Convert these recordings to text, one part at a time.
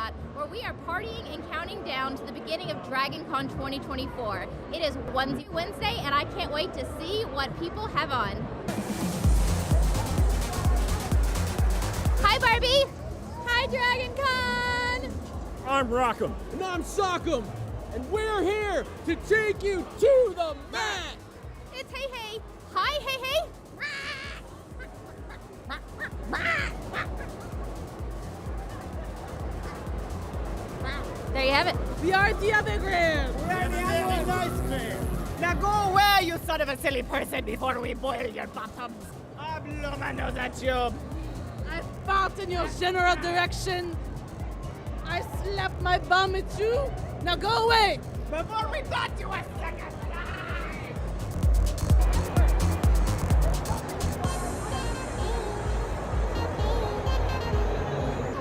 that, where we are partying and counting down to the beginning of DragonCon 2024. It is Wednesday, and I can't wait to see what people have on. Hi, Barbie. Hi, DragonCon. I'm Rockham. And I'm Sockham. And we're here to take you to the mat. It's Hey Hey. Hi, Hey Hey. There you have it. We are the other gram. We are the other nice gram. Now go away, you son of a silly person, before we boil your bottoms. I blow my nose at you. I fought in your general direction. I slapped my bum at you. Now go away. Before we got you a second time.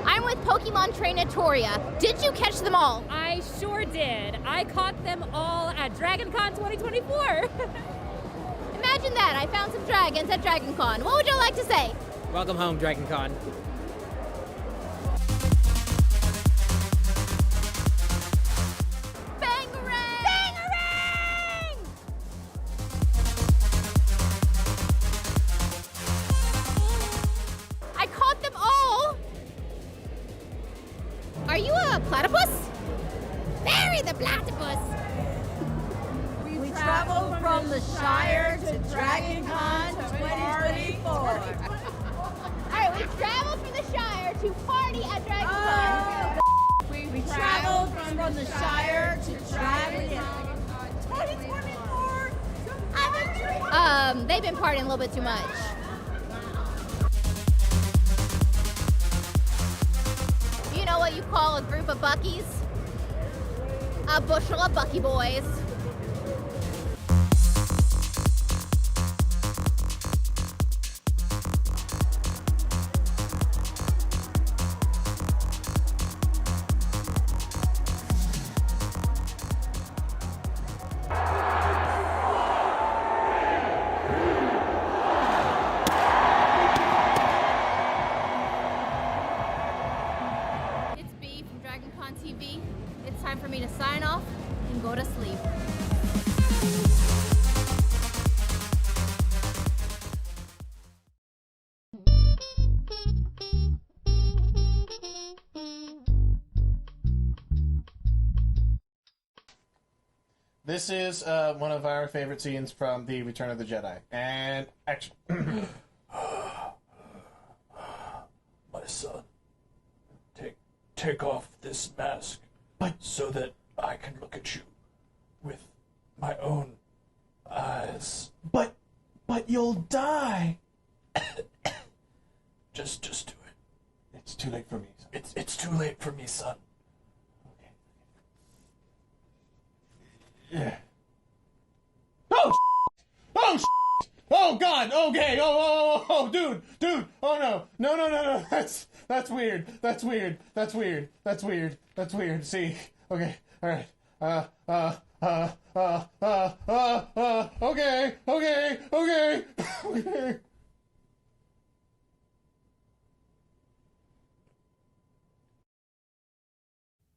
I'm with Pokemon trainer Toria. Did you catch them all? I sure did. I caught them all at DragonCon 2024. Imagine that. I found some dragons at DragonCon. What would you like to say? Welcome home, DragonCon. Bangarang! Bangarang! I caught them all! Are you a platypus? Bury the platypus! We traveled from the Shire to DragonCon 2024. Alright, we traveled from the Shire to party at DragonCon. We traveled from the Shire to DragonCon 2024. They've been partying a little bit too much. You know what you call a group of Buckies? A bushel of Bucky boys. It's B from DragonConTV. It's time for me to sign off and go to sleep. This is one of our favorite scenes from The Return of the Jedi. And action. My son, take off this mask, so that I can look at you with my own eyes. But you'll die. Just do it. It's too late for me. It's too late for me, son. Yeah. Oh, oh, oh, God. Okay. Oh, dude. Oh no. That's weird. See. Okay. All right. Okay.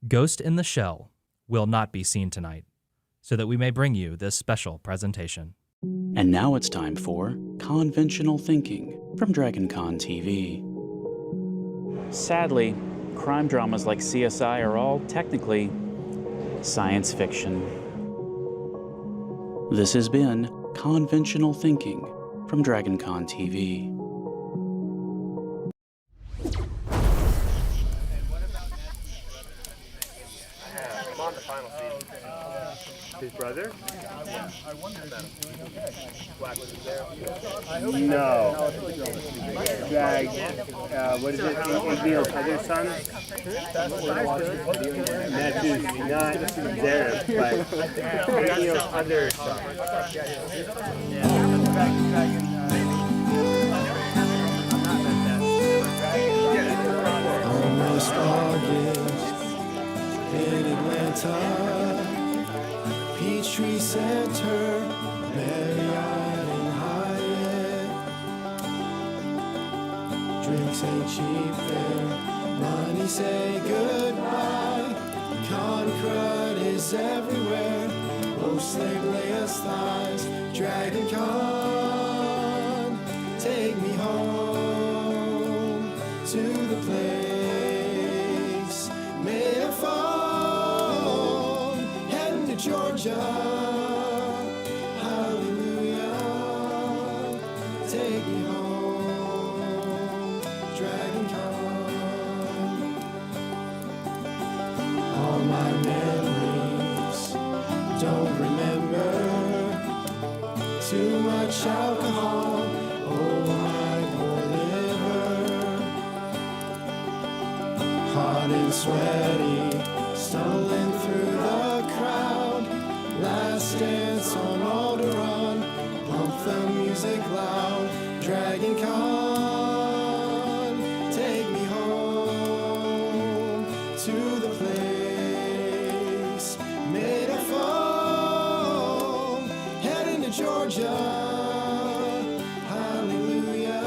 Ghost in the Shell will not be seen tonight, so that we may bring you this special presentation. And now it's time for Conventional Thinking from DragonConTV. Sadly, crime dramas like CSI are all technically science fiction. This has been Conventional Thinking from DragonConTV. His brother? No. What is it? Israel's other son? That is not Zareth, but Israel's other son. Almost August in Atlanta, Peachtree Center, Marriott and Hyatt. Drinks ain't cheap there, money say goodbye. is everywhere. Mosley, Leia's thighs, DragonCon. Take me home to the place made of foam. Heading to Georgia. Hallelujah. Take me home, DragonCon. All my memories don't remember. Too much alcohol, oh my poor liver. Hot and sweaty, stumbling through the crowd. Last dance on Alderaan, pump the music loud. DragonCon, take me home to the place made of foam. Heading to Georgia. Hallelujah.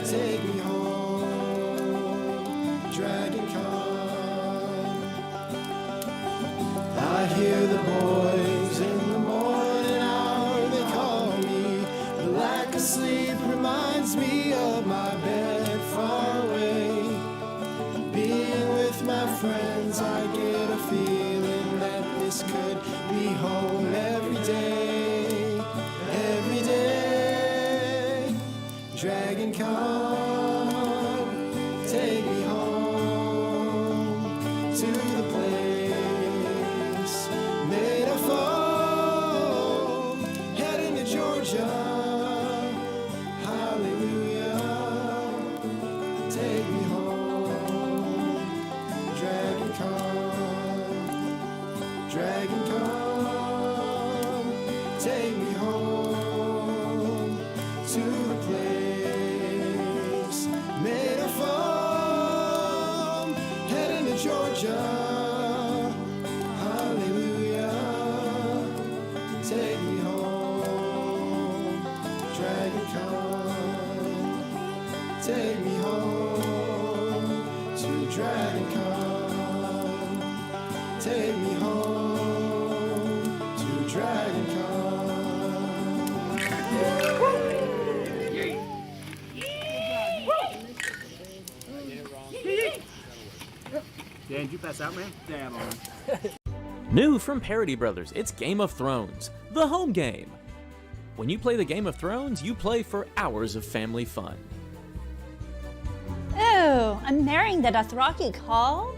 Take me home, DragonCon. I hear the boys in the morning hour, they call me. The lack of sleep reminds me of my bed far away. Being with my friends, I get a feeling that this could be home every day, every day. DragonCon, take me home to the place made of foam. Heading to Georgia. Hallelujah. Take me home, DragonCon. DragonCon, take me home to the place made of foam. Heading to Georgia. Hallelujah. Take me home, DragonCon. Take me home to DragonCon. Take me home to DragonCon. Dan, did you pass out, man? Damn, on. New from Parody Brothers, it's Game of Thrones, the home game. When you play the Game of Thrones, you play for hours of family fun. Oh, I'm marrying the Dothraki call?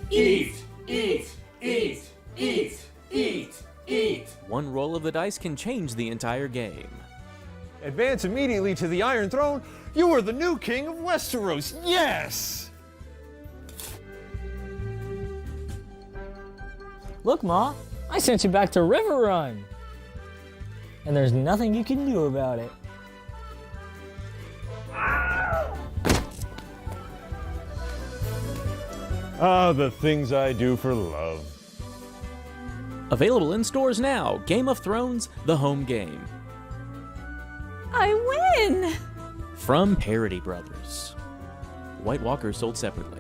Eat, eat, eat, eat, eat, eat. One roll of the dice can change the entire game. Advance immediately to the Iron Throne. You are the new king of Westeros. Yes! Look, Ma, I sent you back to River Run. And there's nothing you can do about it. Ah, the things I do for love. Available in stores now, Game of Thrones, the home game. I win! From Parody Brothers. White Walker sold separately.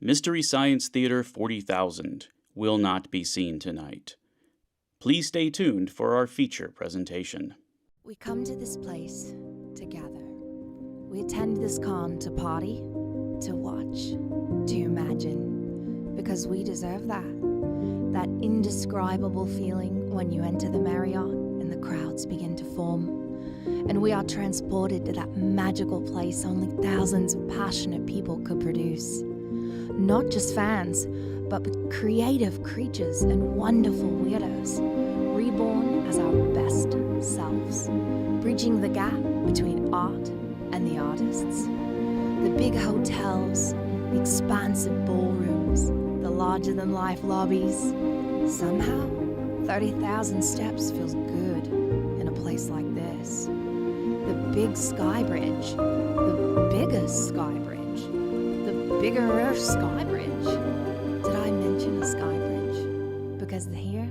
Mystery Science Theater 40,000 will not be seen tonight. Please stay tuned for our feature presentation. We come to this place to gather. We attend this con to party, to watch, to imagine, because we deserve that. That indescribable feeling when you enter the Marriott and the crowds begin to form. And we are transported to that magical place only thousands of passionate people could produce. Not just fans, but creative creatures and wonderful weirdos, reborn as our best selves, bridging the gap between art and the artists. The big hotels, the expansive ballrooms, the larger-than-life lobbies. Somehow, 30,000 steps feels good in a place like this. The big sky bridge, the biggest sky bridge, the bigger sky bridge. Did I mention a sky bridge? Because here,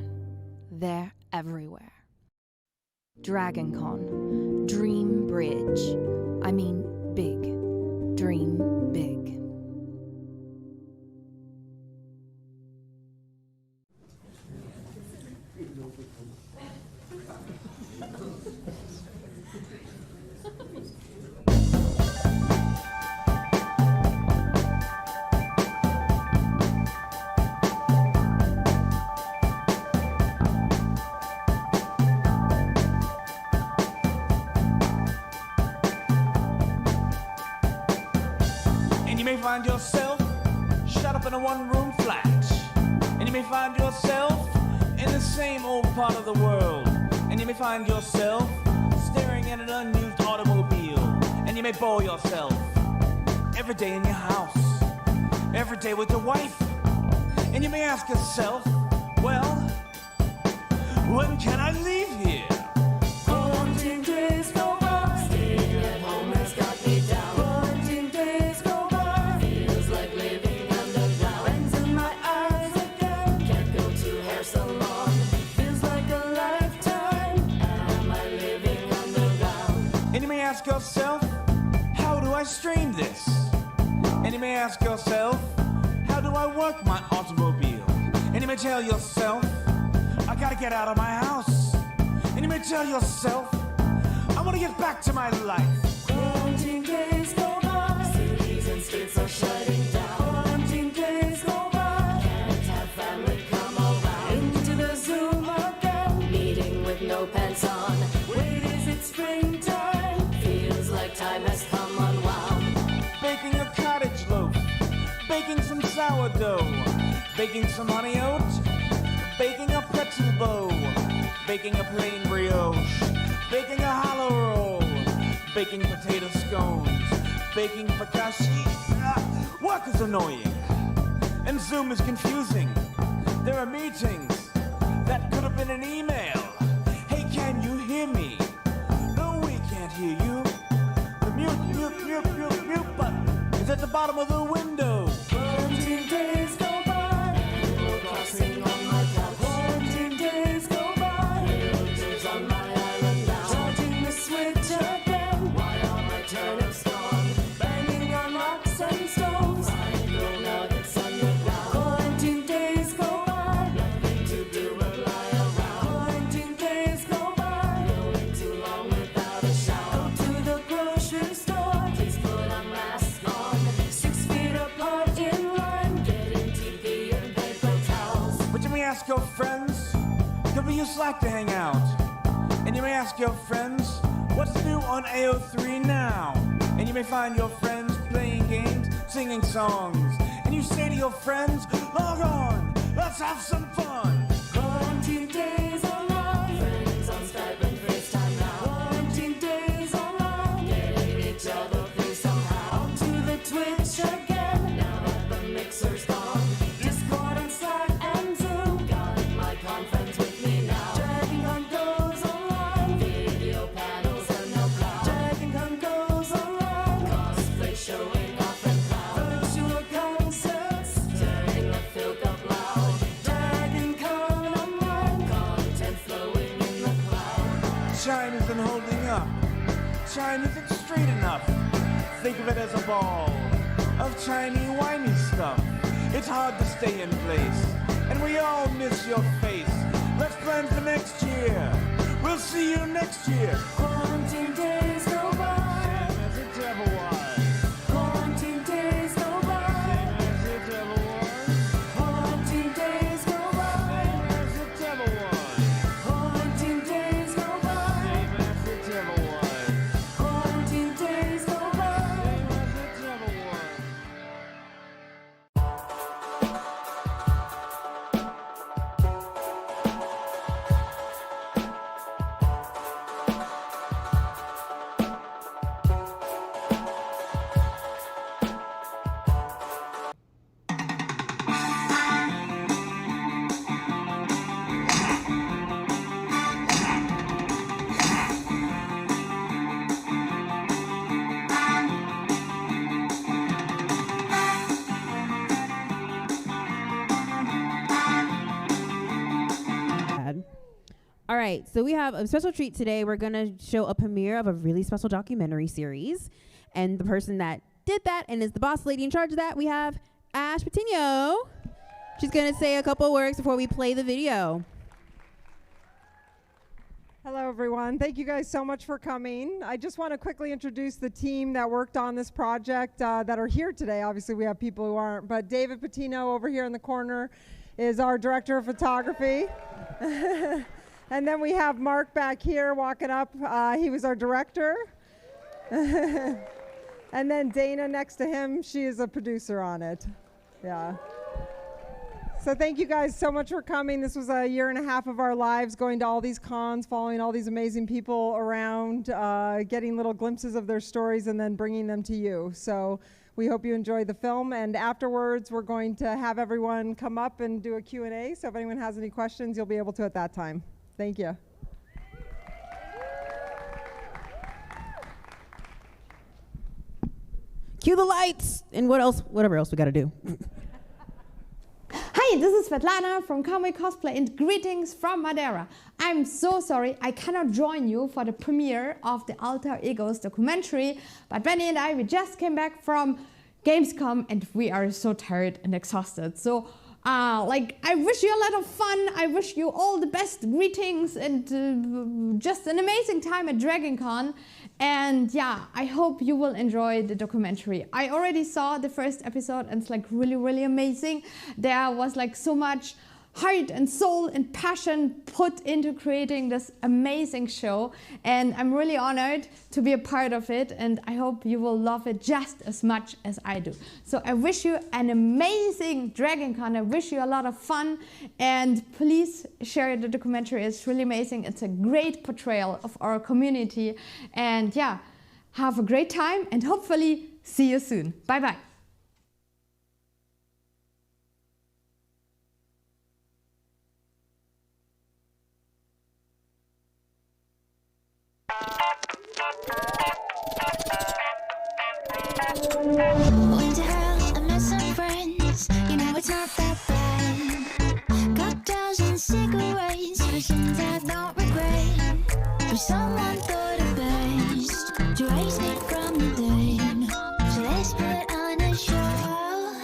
they're everywhere. DragonCon, Dream Bridge. I mean big. Dream big. Find yourself shut up in a one-room flat, and you may find yourself in the same old part of the world, and you may find yourself staring at an unused automobile, and you may bore yourself every day in your house, every day with your wife, and you may ask yourself, well, when can I leave here? Quarantine days go by, staying at home has got me down. Quarantine days go by, feels like living underground. Friends in my eyes again, can't go to hair salon. Feels like a lifetime, am I living underground? And you may ask yourself, how do I stream this? And you may ask yourself, how do I work my automobile? And you may tell yourself, I gotta get out of my house. And you may tell yourself, I wanna get back to my life. Quarantine days go by, cities and states are shutting down. Quarantine days go by, can't have family come around. Into the Zoom again, meeting with no pants on. Wait, is it springtime? Feels like time has come unwound. Baking a cottage loaf, baking some sourdough, baking some honey oat, baking a pretzel bow, baking a plain brioche, baking a hollow roll, baking potato scones, baking focaccia. Work is annoying, and Zoom is confusing. There are meetings that could have been an email. Hey, can you hear me? No, we can't hear you. The mute button is at the bottom of the window. Quarantine days go by, Animal Crossing on my couch. Quarantine days go by, villagers on my island now. Charging the switch again, why are my turnips gone? Banging on rocks and stones, frying little nuggets underground. Quarantine days go by, nothing to do but lie around. Quarantine days go by, going too long without a shower. Go to the grocery store, please put a mask on. 6 feet apart in line, getting TV and paper towels. But you may ask your friends, could we use Slack to hang out? And you may ask your friends, what's new on AO3 now? And you may find your friends playing games, singing songs. And you say to your friends, log on, let's have some fun. Quarantine days online, friends on Skype and FaceTime now. Quarantine days online, getting each other through somehow. Onto the Twitch again, now that the mixer's gone. Discord and Slack and Zoom, got my conference with me now. DragonCon goes online, video panels and no cloud. DragonCon goes online, cosplay showing off and proud. Virtual concerts, turning the filk up loud. DragonCon online, content flowing in the cloud. Chime isn't holding up, Chime isn't straight enough. Think of it as a ball of chimey-wimey stuff. It's hard to stay in place, and we all miss your face. Let's plan for next year. We'll see you next year. Quarantine days go by. Same as it ever was. Quarantine days go by. Same as it ever was. Quarantine days go by. Same as it ever was. Quarantine days go by. Same as it ever was. Quarantine days go by. Same as it ever was. All right, so we have a special treat today. We're going to show a premiere of a really special documentary series. And the person that did that and is the boss lady in charge of that, we have Ash Patino. She's going to say a couple words before we play the video. Hello, everyone. Thank you guys so much for coming. I just want to quickly introduce the team that worked on this project that are here today. Obviously, we have people who aren't, but David Patino over here in the corner is our director of photography. And then we have Mark back here walking up. He was our director. And then Dana next to him, she is a producer on it. Yeah. So thank you guys so much for coming. This was a year and a half of our lives, going to all these cons, following all these amazing people around, getting little glimpses of their stories and then bringing them to you. So we hope you enjoyed the film. And afterwards, we're going to have everyone come up and do a Q&A. So if anyone has any questions, you'll be able to at that time. Thank you. Cue the lights and whatever else we got to do. Hi, this is Svetlana from Kamui Cosplay and greetings from Madeira. I'm so sorry I cannot join you for the premiere of the Alter Egos documentary, but Benny and I, we just came back from Gamescom and we are so tired and exhausted. So I wish you a lot of fun. I wish you all the best greetings and just an amazing time at DragonCon. And yeah, I hope you will enjoy the documentary. I already saw the first episode and it's like really, really amazing. There was like so much heart and soul and passion put into creating this amazing show. And I'm really honored to be a part of it. And I hope you will love it just as much as I do. So I wish you an amazing DragonCon. I wish you a lot of fun. And please share the documentary. It's really amazing. It's a great portrayal of our community. And yeah, have a great time and hopefully see you soon. Bye-bye. What the hell, I met some friends. You know it's not that bad. Cocktails and cigarettes, visions I don't regret. But someone thought it best to raise me from the dead. So let's put on a show.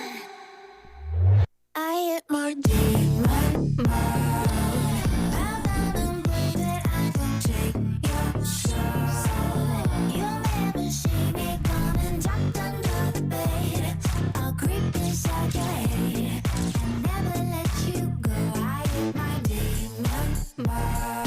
I hit my demon mode. Bow down and pray that I can take your soul. You'll never see me coming tucked under the bed. I'll creep inside your head and never let you go. I hit my demon mode.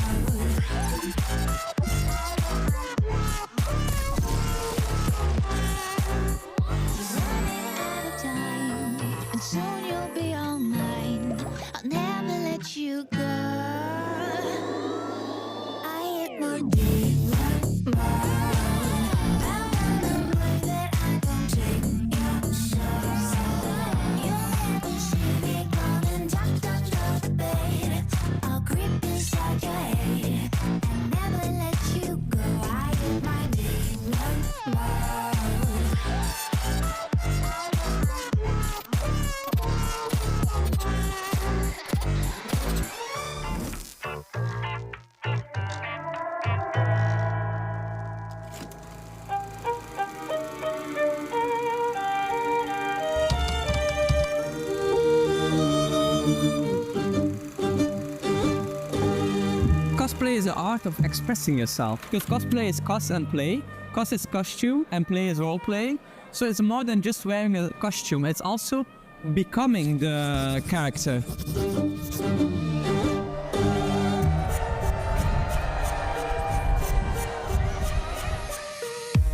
cosplay is the art of expressing yourself. Because cosplay is cos and play. Cos is costume and play is role playing. So it's more than just wearing a costume. It's also becoming the character.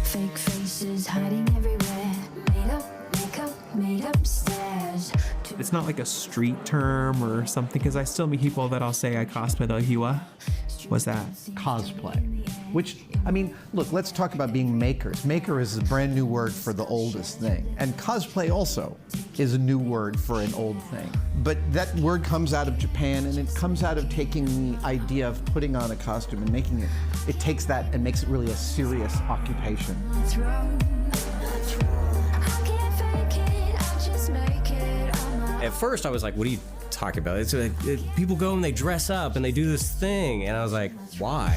Fake faces hiding everywhere. Made up makeup, made up stairs. It's not like a street term or something, because I still meet people that I'll say I cosplay the Hiwa. What's that? Cosplay. Which, I mean, look, let's talk about being makers. Maker is a brand new word for the oldest thing. And cosplay also is a new word for an old thing. But that word comes out of Japan, and it comes out of taking the idea of putting on a costume and making it. It takes that and makes it really a serious occupation. At first, I was like, what are you talking about? It's like, people go and they dress up and they do this thing. And I was like, why?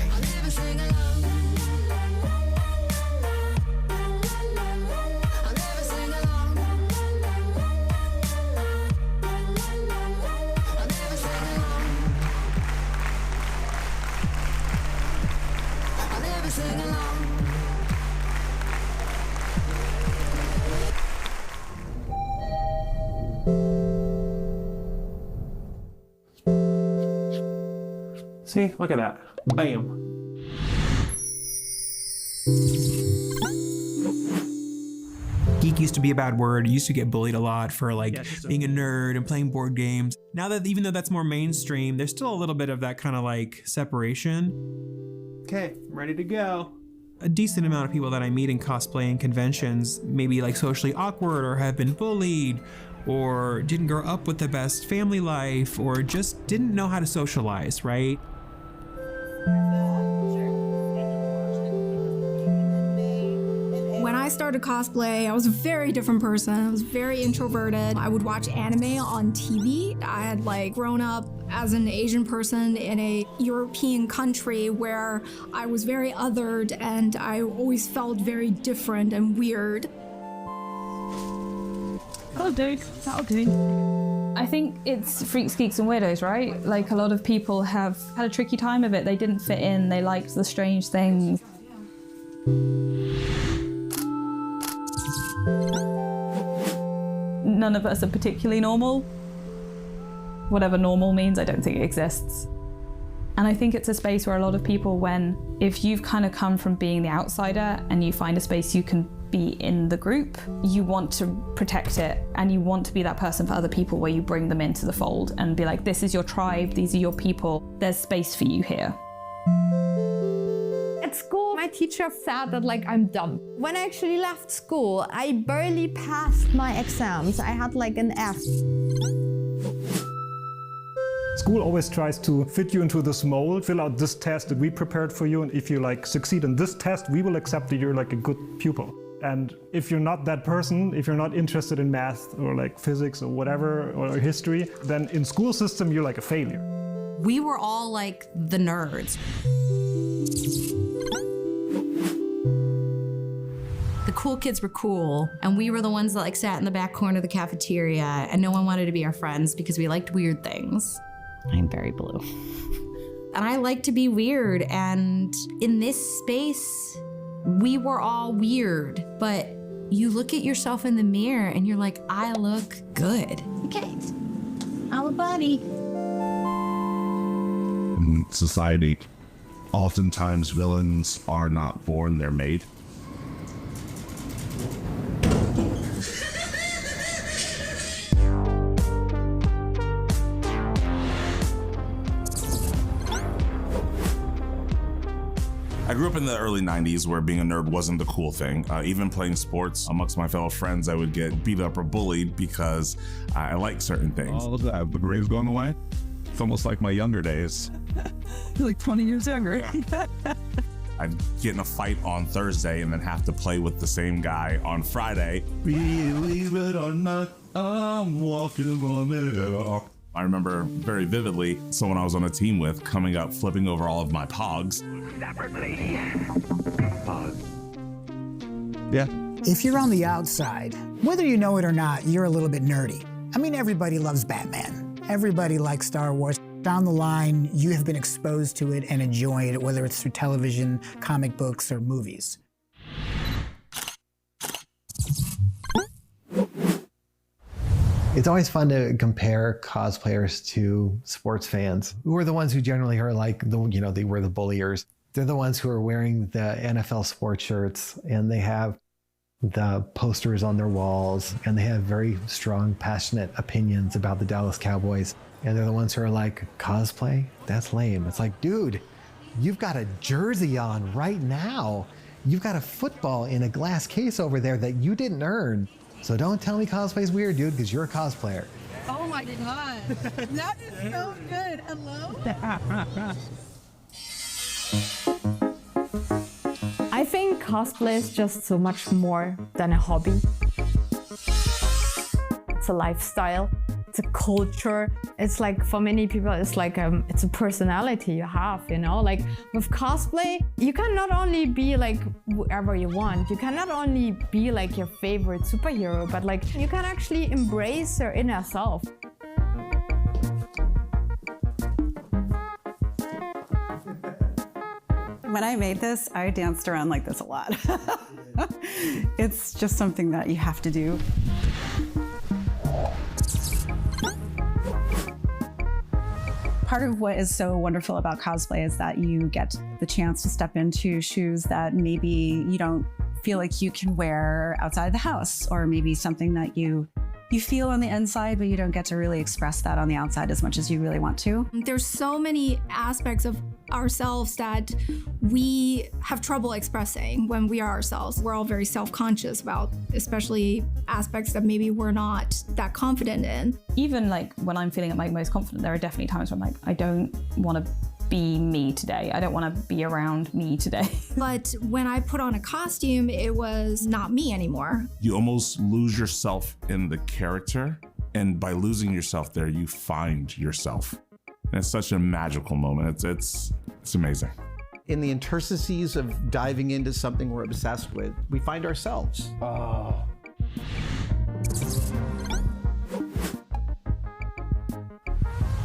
See, look at that. Bam. Geek used to be a bad word. You used to get bullied a lot for like being a nerd and playing board games. Now that, even though that's more mainstream, there's still a little bit of that kind of like separation. Okay, ready to go. A decent amount of people that I meet in cosplay and conventions maybe like socially awkward or have been bullied or didn't grow up with the best family life or just didn't know how to socialize, right? When I started cosplay, I was a very different person. I was very introverted. I would watch anime on TV. I had like grown up as an Asian person in a European country where I was very othered and I always felt very different and weird. That'll do. That'll do. I think it's freaks, geeks, and weirdos, right? Like a lot of people have had a tricky time of it. They didn't fit in. They liked the strange things. None of us are particularly normal. Whatever normal means, I don't think it exists. And I think it's a space where a lot of people, if you've kind of come from being the outsider and you find a space you can be in the group, you want to protect it and you want to be that person for other people where you bring them into the fold and be like, this is your tribe, these are your people, there's space for you here. At school, my teacher said that like I'm dumb. When I actually left school, I barely passed my exams. I had like an F. School always tries to fit you into this mold, fill out this test that we prepared for you, and if you like succeed in this test, we will accept that you're like a good pupil. And if you're not that person, if you're not interested in math or like physics or whatever, or history, then in school system, you're like a failure. We were all like the nerds. The cool kids were cool, and we were the ones that like sat in the back corner of the cafeteria, and no one wanted to be our friends because we liked weird things. I'm very blue. And I like to be weird, and in this space, we were all weird, but you look at yourself in the mirror and you're like, I look good. Okay, I'm a buddy. In society, oftentimes villains are not born, they're made. I grew up in the early 90s where being a nerd wasn't the cool thing. Even playing sports amongst my fellow friends, I would get beat up or bullied because I like certain things. Oh, look at that. The grade's going away. It's almost like my younger days. You're like 20 years younger. I'd get in a fight on Thursday and then have to play with the same guy on Friday. Believe it or not, I'm walking on it. I remember very vividly someone I was on a team with coming up, flipping over all of my pogs. Yeah. If you're on the outside, whether you know it or not, you're a little bit nerdy. I mean, everybody loves Batman. Everybody likes Star Wars. Down the line, you have been exposed to it and enjoyed it, whether it's through television, comic books, or movies. It's always fun to compare cosplayers to sports fans, who are the ones who generally are like they were the bulliers. They're the ones who are wearing the NFL sports shirts, and they have the posters on their walls, and they have very strong, passionate opinions about the Dallas Cowboys. And they're the ones who are like, cosplay? That's lame. It's like, dude, you've got a jersey on right now. You've got a football in a glass case over there that you didn't earn. So don't tell me cosplay's weird, dude, because you're a cosplayer. Oh my God, that is so good. Hello? I think cosplay is just so much more than a hobby. It's a lifestyle, it's a culture. It's like, for many people, it's like it's a personality you have, you know? Like with cosplay, you can not only be like whoever you want, you can not only be like your favorite superhero, but like you can actually embrace your inner self. When I made this, I danced around like this a lot. It's just something that you have to do. Part of what is so wonderful about cosplay is that you get the chance to step into shoes that maybe you don't feel like you can wear outside the house, or maybe something that you feel on the inside, but you don't get to really express that on the outside as much as you really want to. There's so many aspects of ourselves that we have trouble expressing when we are ourselves. We're all very self-conscious about, especially aspects that maybe we're not that confident in. Even like when I'm feeling at my most confident, there are definitely times where I'm like, I don't want to be me today. I don't want to be around me today. But when I put on a costume, it was not me anymore. You almost lose yourself in the character, and by losing yourself there, you find yourself. And it's such a magical moment. It's amazing. In the interstices of diving into something we're obsessed with, we find ourselves. Oh.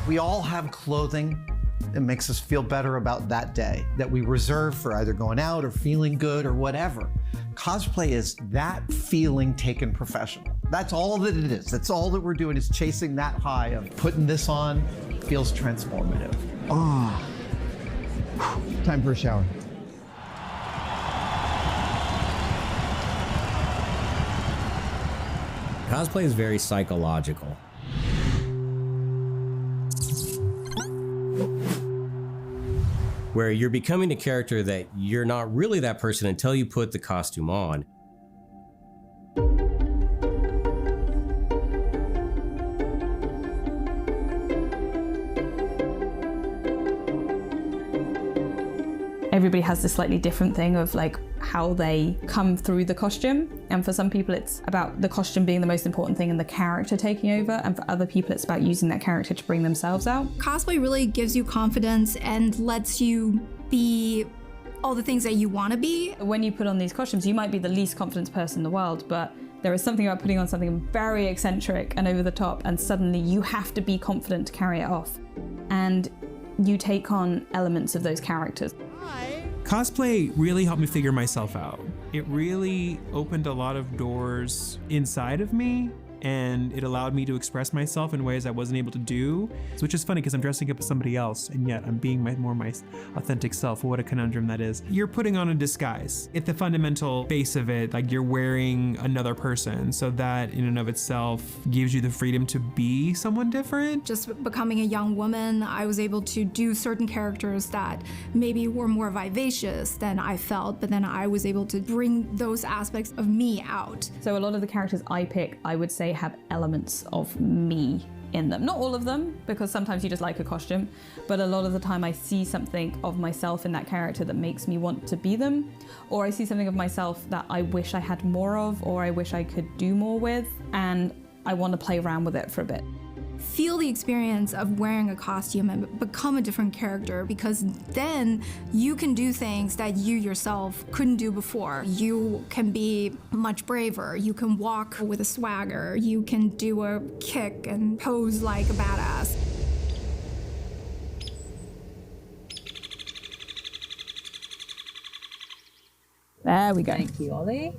We all have clothing that makes us feel better about that day, that we reserve for either going out or feeling good or whatever. Cosplay is that feeling taken professional. That's all that it is. That's all that we're doing, is chasing that high of putting this on. Feels transformative. Oh. Time for a shower. Cosplay is very psychological. Where you're becoming a character that you're not really that person until you put the costume on. Everybody has this slightly different thing of like how they come through the costume. And for some people, it's about the costume being the most important thing and the character taking over. And for other people, it's about using that character to bring themselves out. Cosplay really gives you confidence and lets you be all the things that you want to be. When you put on these costumes, you might be the least confident person in the world, but there is something about putting on something very eccentric and over the top, and suddenly you have to be confident to carry it off. And you take on elements of those characters. Cosplay really helped me figure myself out. It really opened a lot of doors inside of me, and it allowed me to express myself in ways I wasn't able to do, which is funny because I'm dressing up as somebody else, and yet I'm being my authentic self. What a conundrum that is. You're putting on a disguise. At the fundamental base of it, like you're wearing another person, so that in and of itself gives you the freedom to be someone different. Just becoming a young woman, I was able to do certain characters that maybe were more vivacious than I felt, but then I was able to bring those aspects of me out. So a lot of the characters I pick, I would say, have elements of me in them. Not all of them, because sometimes you just like a costume, but a lot of the time I see something of myself in that character that makes me want to be them, or I see something of myself that I wish I had more of, or I wish I could do more with, and I want to play around with it for a bit. Feel the experience of wearing a costume and become a different character, because then you can do things that you yourself couldn't do before. You can be much braver. You can walk with a swagger. You can do a kick and pose like a badass. There we go. Thank you, Ollie.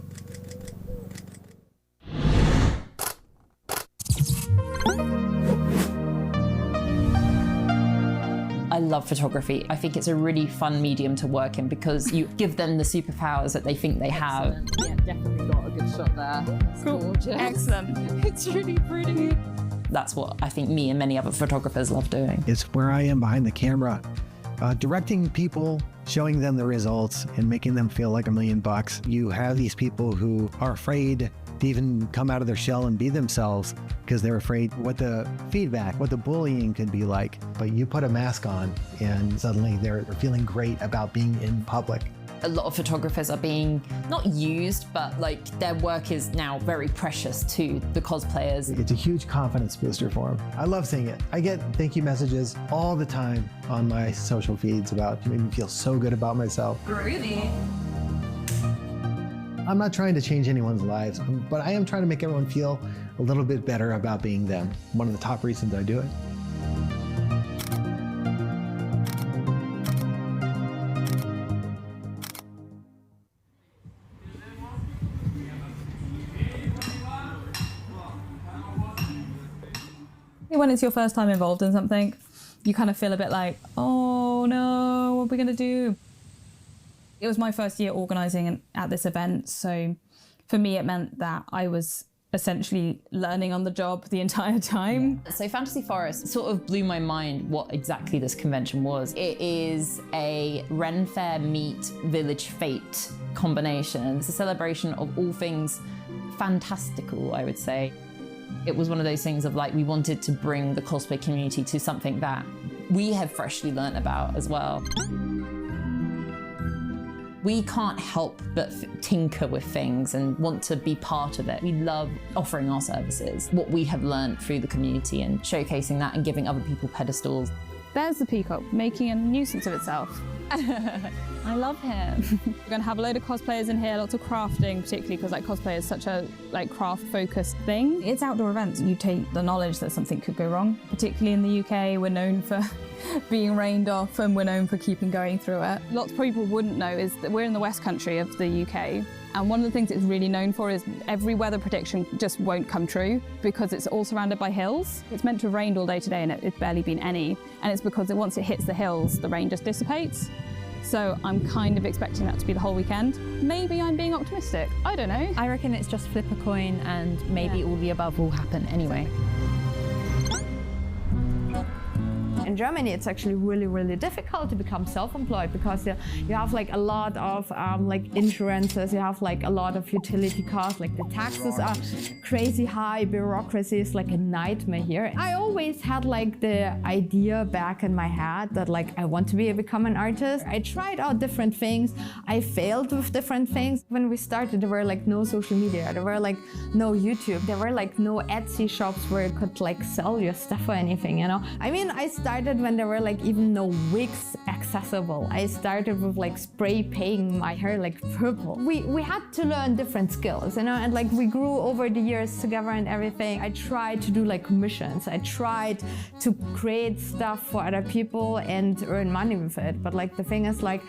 I love photography. I think it's a really fun medium to work in because you give them the superpowers that they think they have. Yeah, definitely got a good shot there. It's gorgeous. Excellent. It's really pretty. That's what I think me and many other photographers love doing. It's where I am behind the camera, directing people, showing them the results, and making them feel like $1 million. You have these people who are afraid to even come out of their shell and be themselves because they're afraid what the feedback, what the bullying could be like. But you put a mask on and suddenly they're feeling great about being in public. A lot of photographers are being not used, but like their work is now very precious to the cosplayers. It's a huge confidence booster for them. I love seeing it. I get thank you messages all the time on my social feeds about you made me feel so good about myself. Groovy. I'm not trying to change anyone's lives, but I am trying to make everyone feel a little bit better about being them. One of the top reasons I do it. When it's your first time involved in something, you kind of feel a bit like, oh no, what are we going to do? It was my first year organising at this event, so for me it meant that I was essentially learning on the job the entire time. So Fantasy Forest sort of blew my mind what exactly this convention was. It is a Ren Fair meet Village Fate combination. It's a celebration of all things fantastical, I would say. It was one of those things of like, we wanted to bring the cosplay community to something that we have freshly learnt about as well. We can't help but tinker with things and want to be part of it. We love offering our services, what we have learnt through the community and showcasing that and giving other people pedestals. There's the peacock making a nuisance of itself. I love him. We're going to have a load of cosplayers in here, lots of crafting, particularly because like cosplay is such a craft-focused thing. It's outdoor events. You take the knowledge that something could go wrong. Particularly in the UK, we're known for being rained off and we're known for keeping going through it. Lots of people wouldn't know is that we're in the West Country of the UK. And one of the things it's really known for is every weather prediction just won't come true because it's all surrounded by hills. It's meant to have rained all day today and it's barely been any. And it's because once it hits the hills, the rain just dissipates. So I'm kind of expecting that to be the whole weekend. Maybe I'm being optimistic. I don't know. I reckon it's just flip a coin and maybe all the above will happen anyway. In Germany, it's actually really, really difficult to become self-employed because you have like a lot of like insurances, you have like a lot of utility costs, like the taxes are crazy high, bureaucracy is like a nightmare here. I always had like the idea back in my head that like I want to become an artist. I tried out different things, I failed with different things. When we started, there were like no social media, there were like no YouTube, there were like no Etsy shops where you could like sell your stuff or anything, you know? I mean, I started when there were like even no wigs accessible. I started with like spray painting my hair like purple. We had to learn different skills, you know, and like we grew over the years together and everything. I tried to do like commissions. I tried to create stuff for other people and earn money with it. But like the thing is like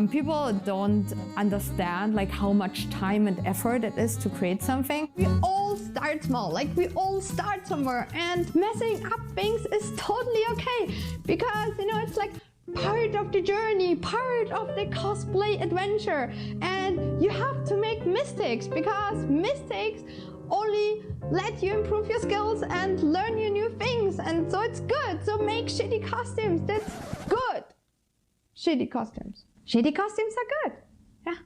people don't understand like how much time and effort it is to create something. We all start small, like we all start somewhere, and messing up things is totally okay. Because, you know, it's like part of the journey, part of the cosplay adventure. And you have to make mistakes because mistakes only let you improve your skills and learn your new things. And so it's good. So make shitty costumes. That's good. Shitty costumes. Shitty costumes are good. Yeah.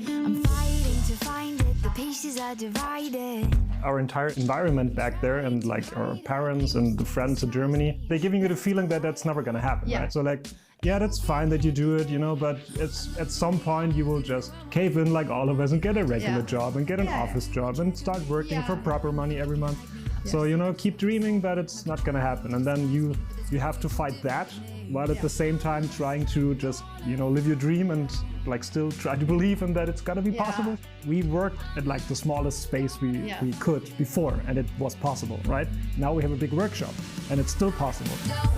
I'm fighting to find it. The pieces are divided. Our entire environment back there and like our parents and the friends in Germany, they're giving you the feeling that that's never gonna happen, right? So like, yeah, that's fine that you do it, you know, but it's at some point you will just cave in like all of us and get a regular job and get an office job and start working for proper money every month. So, you know, keep dreaming, but it's not gonna happen. And then you have to fight that while at the same time trying to just, you know, live your dream and like still try to believe in that it's gonna be possible. We worked at like the smallest space we could before and it was possible, right? Now we have a big workshop and it's still possible.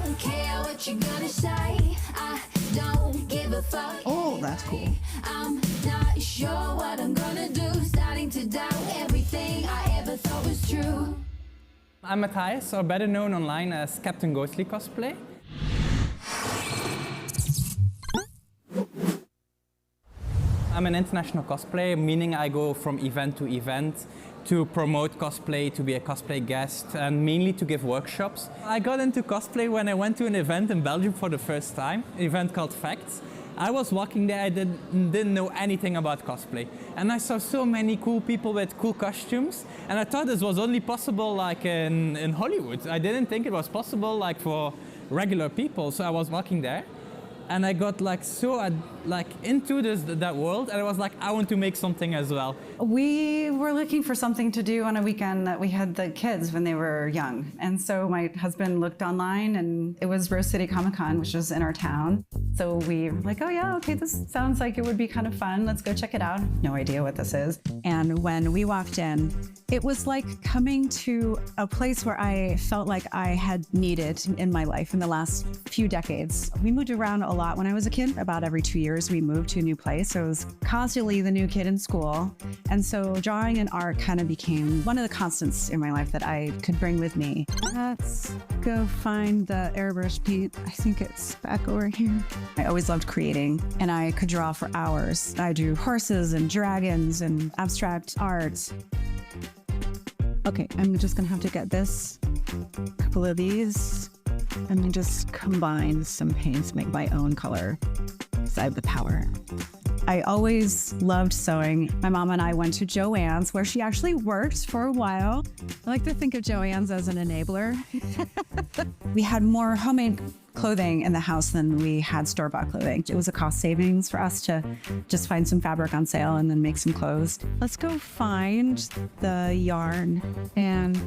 Don't care what you're gonna say. I don't give a fuck. Oh, that's cool. I'm not sure what I'm gonna do. Starting to doubt everything I ever thought was true. I'm Matthias, or better known online as Captain Ghostly Cosplay. I'm an international cosplayer, meaning I go from event to event to promote cosplay, to be a cosplay guest, and mainly to give workshops. I got into cosplay when I went to an event in Belgium for the first time, an event called Facts. I was walking there, I didn't know anything about cosplay. And I saw so many cool people with cool costumes, and I thought this was only possible like in Hollywood. I didn't think it was possible like for regular people, so I was walking there. And I got like so into that world, and I was like, I want to make something as well. We were looking for something to do on a weekend that we had the kids when they were young. And so my husband looked online, and it was Rose City Comic Con, which was in our town. So we were like, oh yeah, okay, this sounds like it would be kind of fun. Let's go check it out. No idea what this is. And when we walked in, it was like coming to a place where I felt like I had needed in my life in the last few decades. We moved around a lot when I was a kid. About every 2 years, we moved to a new place. So I was constantly the new kid in school. And so drawing and art kind of became one of the constants in my life that I could bring with me. Let's go find the airbrush, Pete. I think it's back over here. I always loved creating, and I could draw for hours. I drew horses and dragons and abstract art. Okay, I'm just gonna have to get this, a couple of these, and then just combine some paints, make my own color, because I have the power. I always loved sewing. My mom and I went to Joann's, where she actually worked for a while. I like to think of Joann's as an enabler. We had more homemade clothing in the house than we had store-bought clothing. It was a cost savings for us to just find some fabric on sale and then make some clothes. Let's go find the yarn, and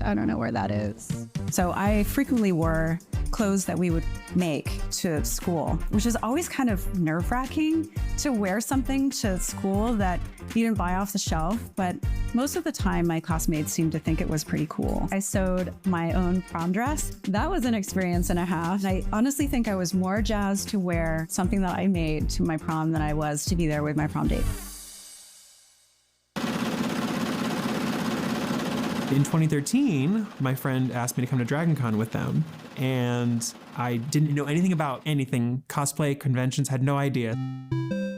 I don't know where that is. So I frequently wore clothes that we would make to school, which is always kind of nerve-wracking to wear something to school that you didn't buy off the shelf, but most of the time my classmates seemed to think it was pretty cool. I sewed my own prom dress. That was an experience and a half. I honestly think I was more jazzed to wear something that I made to my prom than I was to be there with my prom date. In 2013, my friend asked me to come to DragonCon with them, and I didn't know anything about anything. Cosplay, conventions, had no idea.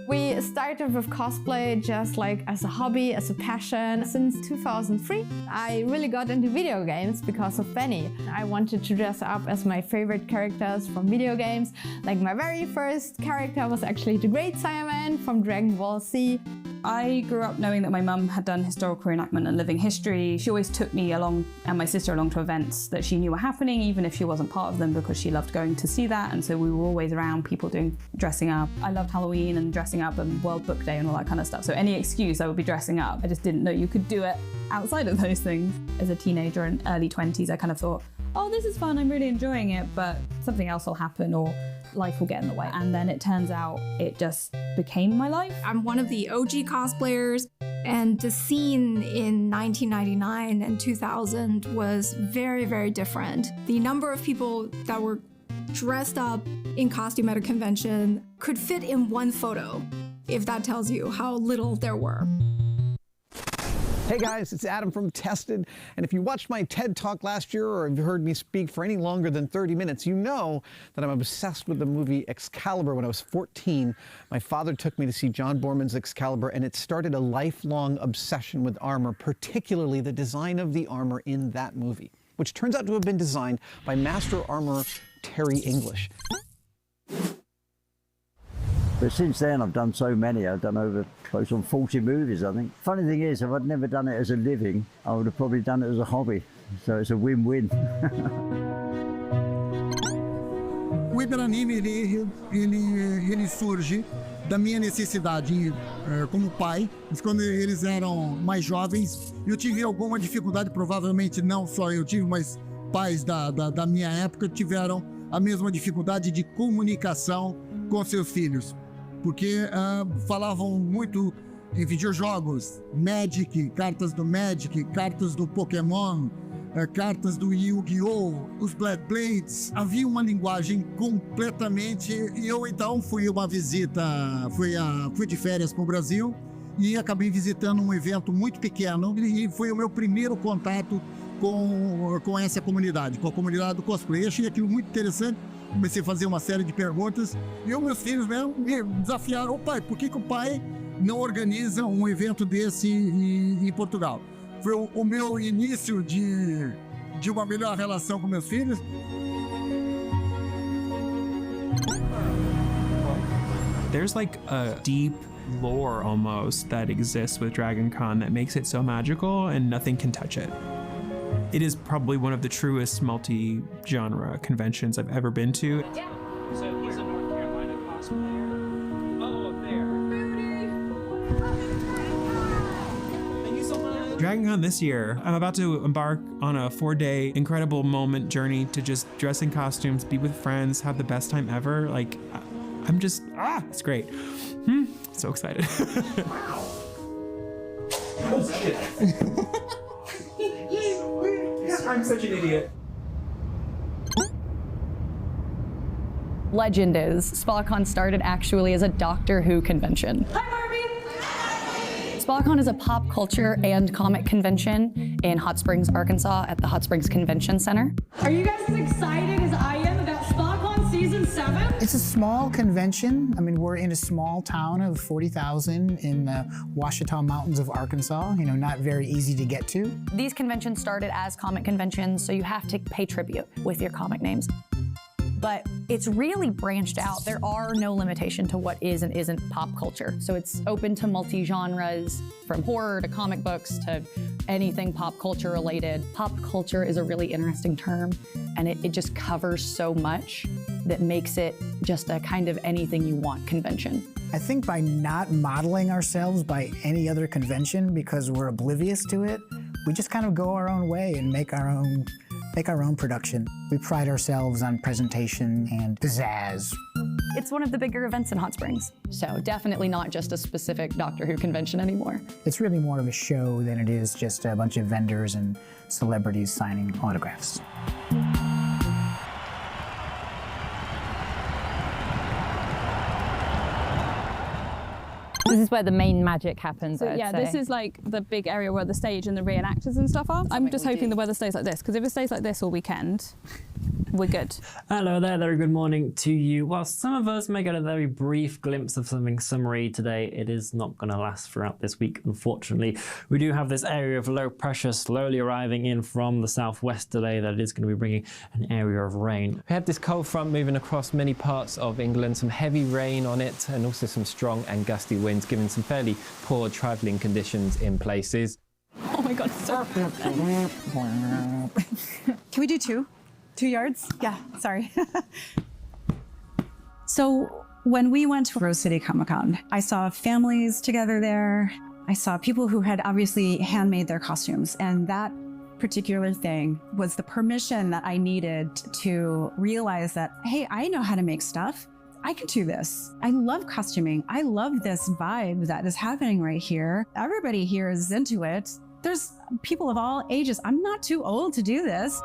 We started with cosplay just like as a hobby, as a passion. Since 2003, I really got into video games because of Benny. I wanted to dress up as my favorite characters from video games. Like my very first character was actually the Great Saiyaman from Dragon Ball Z. I grew up knowing that my mum had done historical reenactment and living history. She always took me along and my sister along to events that she knew were happening, even if she wasn't part of them, because she loved going to see that. And so we were always around people doing dressing up. I loved Halloween and dressing up and World Book Day and all that kind of stuff. So any excuse I would be dressing up. I just didn't know you could do it outside of those things. As a teenager in early 20s, I kind of thought, oh, this is fun, I'm really enjoying it, but something else will happen or life will get in the way. And then it turns out it just became my life. I'm one of the OG cosplayers, and the scene in 1999 and 2000 was very, very different. The number of people that were dressed up in costume at a convention could fit in one photo, if that tells you how little there were. Hey guys, it's Adam from Tested, and if you watched my TED Talk last year or have heard me speak for any longer than 30 minutes, you know that I'm obsessed with the movie Excalibur. When I was 14, my father took me to see John Boorman's Excalibur, and it started a lifelong obsession with armor, particularly the design of the armor in that movie, which turns out to have been designed by master armorer Terry English. But since then, I've done so many. I've done over close on 40 movies, I think. Funny thing is, if I'd never done it as a living, I would have probably done it as a hobby. So it's a win-win. O hiperanime, ele surge da minha necessidade como pai. Mas quando eles eram mais jovens, eu tive alguma dificuldade, provavelmente não só eu tive, mas pais da minha época tiveram a mesma dificuldade de comunicação com seus filhos. Porque falavam muito em videojogos, Magic, cartas do Magic, cartas do Pokémon, cartas do Yu-Gi-Oh!, os Black Blades. Havia uma linguagem completamente... E eu então fui uma visita, fui de férias para o Brasil e acabei visitando um evento muito pequeno e foi o meu primeiro contato com essa comunidade, com a comunidade do cosplay. Achei aquilo muito interessante. Comecei a fazer uma série de perguntas e os meus filhos mesmo me desafiaram: pai, por que o pai não organiza um evento desse em Portugal? Foi o meu início de uma melhor relação com meus filhos. There's like a deep lore almost that exists with DragonCon that makes it so magical and nothing can touch it. It is probably one of the truest multi-genre conventions I've ever been to. Yeah. So he's a North Carolina cosplayer. Oh, there. Thank you so much. DragonCon this year, I'm about to embark on a 4-day incredible moment journey to just dress in costumes, be with friends, have the best time ever. Like, I'm just, it's great. So excited. I'm such an idiot. Legend is, SpaCon started actually as a Doctor Who convention. Hi, Barbie! SpaCon is a pop culture and comic convention in Hot Springs, Arkansas at the Hot Springs Convention Center. Are you guys as excited as I am about SpaCon Season 7? It's a small convention. I mean, we're in a small town of 40,000 in the Ouachita Mountains of Arkansas, you know, not very easy to get to. These conventions started as comic conventions, so you have to pay tribute with your comic names. But it's really branched out. There are no limitation to what is and isn't pop culture. So it's open to multi-genres, from horror to comic books to anything pop culture related. Pop culture is a really interesting term, and it just covers so much that makes it just a kind of anything you want convention. I think by not modeling ourselves by any other convention because we're oblivious to it, we just kind of go our own way and make our own production. We pride ourselves on presentation and pizzazz. It's one of the bigger events in Hot Springs, so definitely not just a specific Doctor Who convention anymore. It's really more of a show than it is just a bunch of vendors and celebrities signing autographs. This is where the main magic happens, So, I'd yeah, say. this is like the big area where the stage and the reenactors and stuff are. I'm just hoping the weather stays like this, because if it stays like this all weekend, we're good. Hello there, very good morning to you. While some of us may get a very brief glimpse of something summery today, it is not going to last throughout this week, unfortunately. We do have this area of low pressure slowly arriving in from the southwest today that is going to be bringing an area of rain. We have this cold front moving across many parts of England, some heavy rain on it and also some strong and gusty winds, giving some fairly poor travelling conditions in places. Oh my God, sir. Can we do 2 yards? Yeah, sorry. So when we went to Rose City Comic Con, I saw families together there. I saw people who had obviously handmade their costumes, and that particular thing was the permission that I needed to realize that, hey, I know how to make stuff. I can do this. I love costuming. I love this vibe that is happening right here. Everybody here is into it. There's people of all ages. I'm not too old to do this.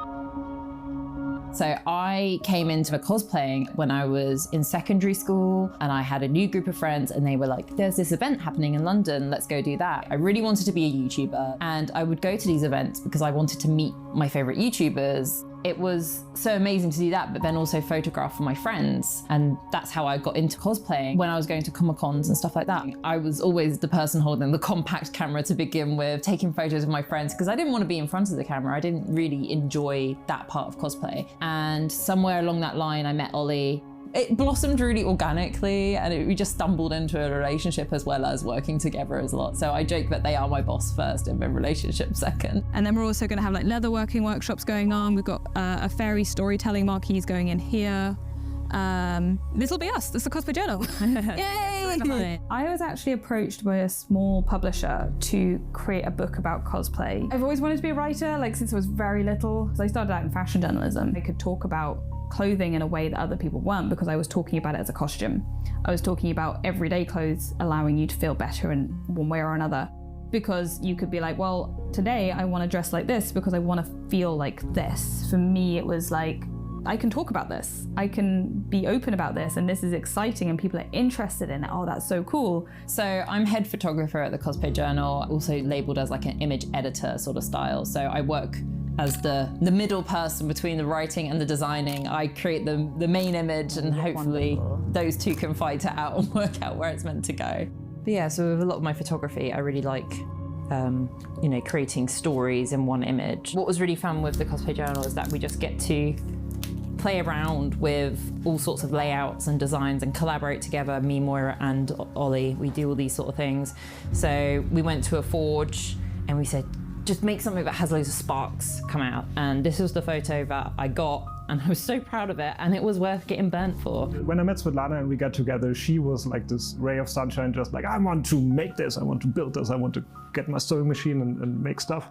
So I came into cosplaying when I was in secondary school, and I had a new group of friends and they were like, there's this event happening in London, let's go do that. I really wanted to be a YouTuber, and I would go to these events because I wanted to meet my favorite YouTubers. It was so amazing to do that, but then also photograph for my friends. And that's how I got into cosplaying. When I was going to Comic-Cons and stuff like that, I was always the person holding the compact camera to begin with, taking photos of my friends, because I didn't want to be in front of the camera. I didn't really enjoy that part of cosplay. And somewhere along that line, I met Ollie. It blossomed really organically, and we just stumbled into a relationship as well as working together as a lot. So I joke that they are my boss first and my relationship second. And then we're also going to have like leatherworking workshops going on. We've got a fairy storytelling marquees going in here. This will be us. This is the Cosplay Journal. Yay! I was actually approached by a small publisher to create a book about cosplay. I've always wanted to be a writer, like since I was very little. So I started out in fashion journalism. I could talk about clothing in a way that other people weren't, because I was talking about it as a costume. I was talking about everyday clothes allowing you to feel better in one way or another. because you could be like, well, today I want to dress like this because I want to feel like this. For me, it was like, I can talk about this. I can be open about this, and this is exciting and people are interested in it. Oh, that's so cool. So I'm head photographer at the Cosplay Journal, also labeled as like an image editor sort of style. So I work as the middle person between the writing and the designing. I create the main image, and hopefully those two can fight it out and work out where it's meant to go. But yeah, so with a lot of my photography, I really like creating stories in one image. What was really fun with the Cosplay Journal is that we just get to play around with all sorts of layouts and designs and collaborate together, me, Moira, and Ollie. We do all these sort of things. So we went to a forge and we said, just make something that has loads of sparks come out. And this was the photo that I got, and I was so proud of it, and it was worth getting burnt for. When I met Svetlana and we got together, she was like this ray of sunshine, just like, I want to make this, I want to build this, I want to get my sewing machine and make stuff.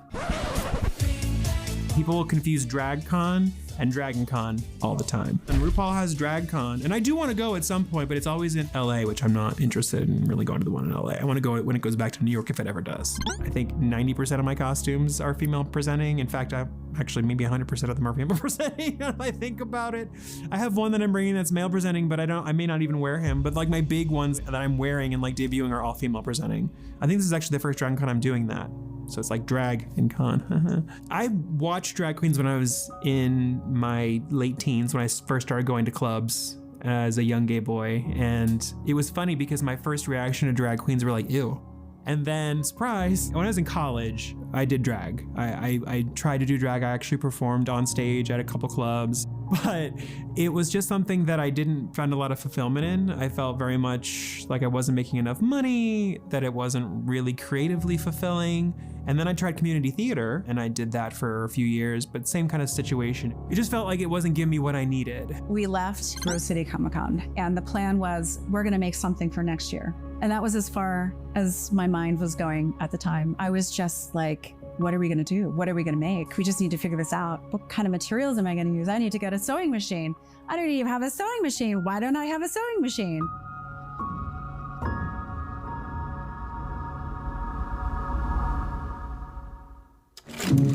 People will confuse DragCon and DragonCon all the time. And RuPaul has DragCon, and I do want to go at some point, but it's always in LA, which I'm not interested in really going to the one in LA. I want to go when it goes back to New York, if it ever does. I think 90% of my costumes are female presenting. In fact, actually maybe 100% of them are female presenting if I think about it. I have one that I'm bringing that's male presenting, but I may not even wear him, but like my big ones that I'm wearing and like debuting are all female presenting. I think this is actually the first DragonCon I'm doing that. So it's like drag and con. I watched drag queens when I was in my late teens, when I first started going to clubs as a young gay boy. And it was funny because my first reaction to drag queens were like, ew. And then, surprise, when I was in college, I did drag. I tried to do drag. I actually performed on stage at a couple clubs, but it was just something that I didn't find a lot of fulfillment in. I felt very much like I wasn't making enough money, that it wasn't really creatively fulfilling. And then I tried community theater, and I did that for a few years, but same kind of situation. It just felt like it wasn't giving me what I needed. We left Rose City Comic Con, and the plan was, we're gonna make something for next year. And that was as far as my mind was going at the time. I was just like, what are we gonna do? What are we gonna make? We just need to figure this out. What kind of materials am I gonna use? I need to get a sewing machine. I don't even have a sewing machine. Why don't I have a sewing machine?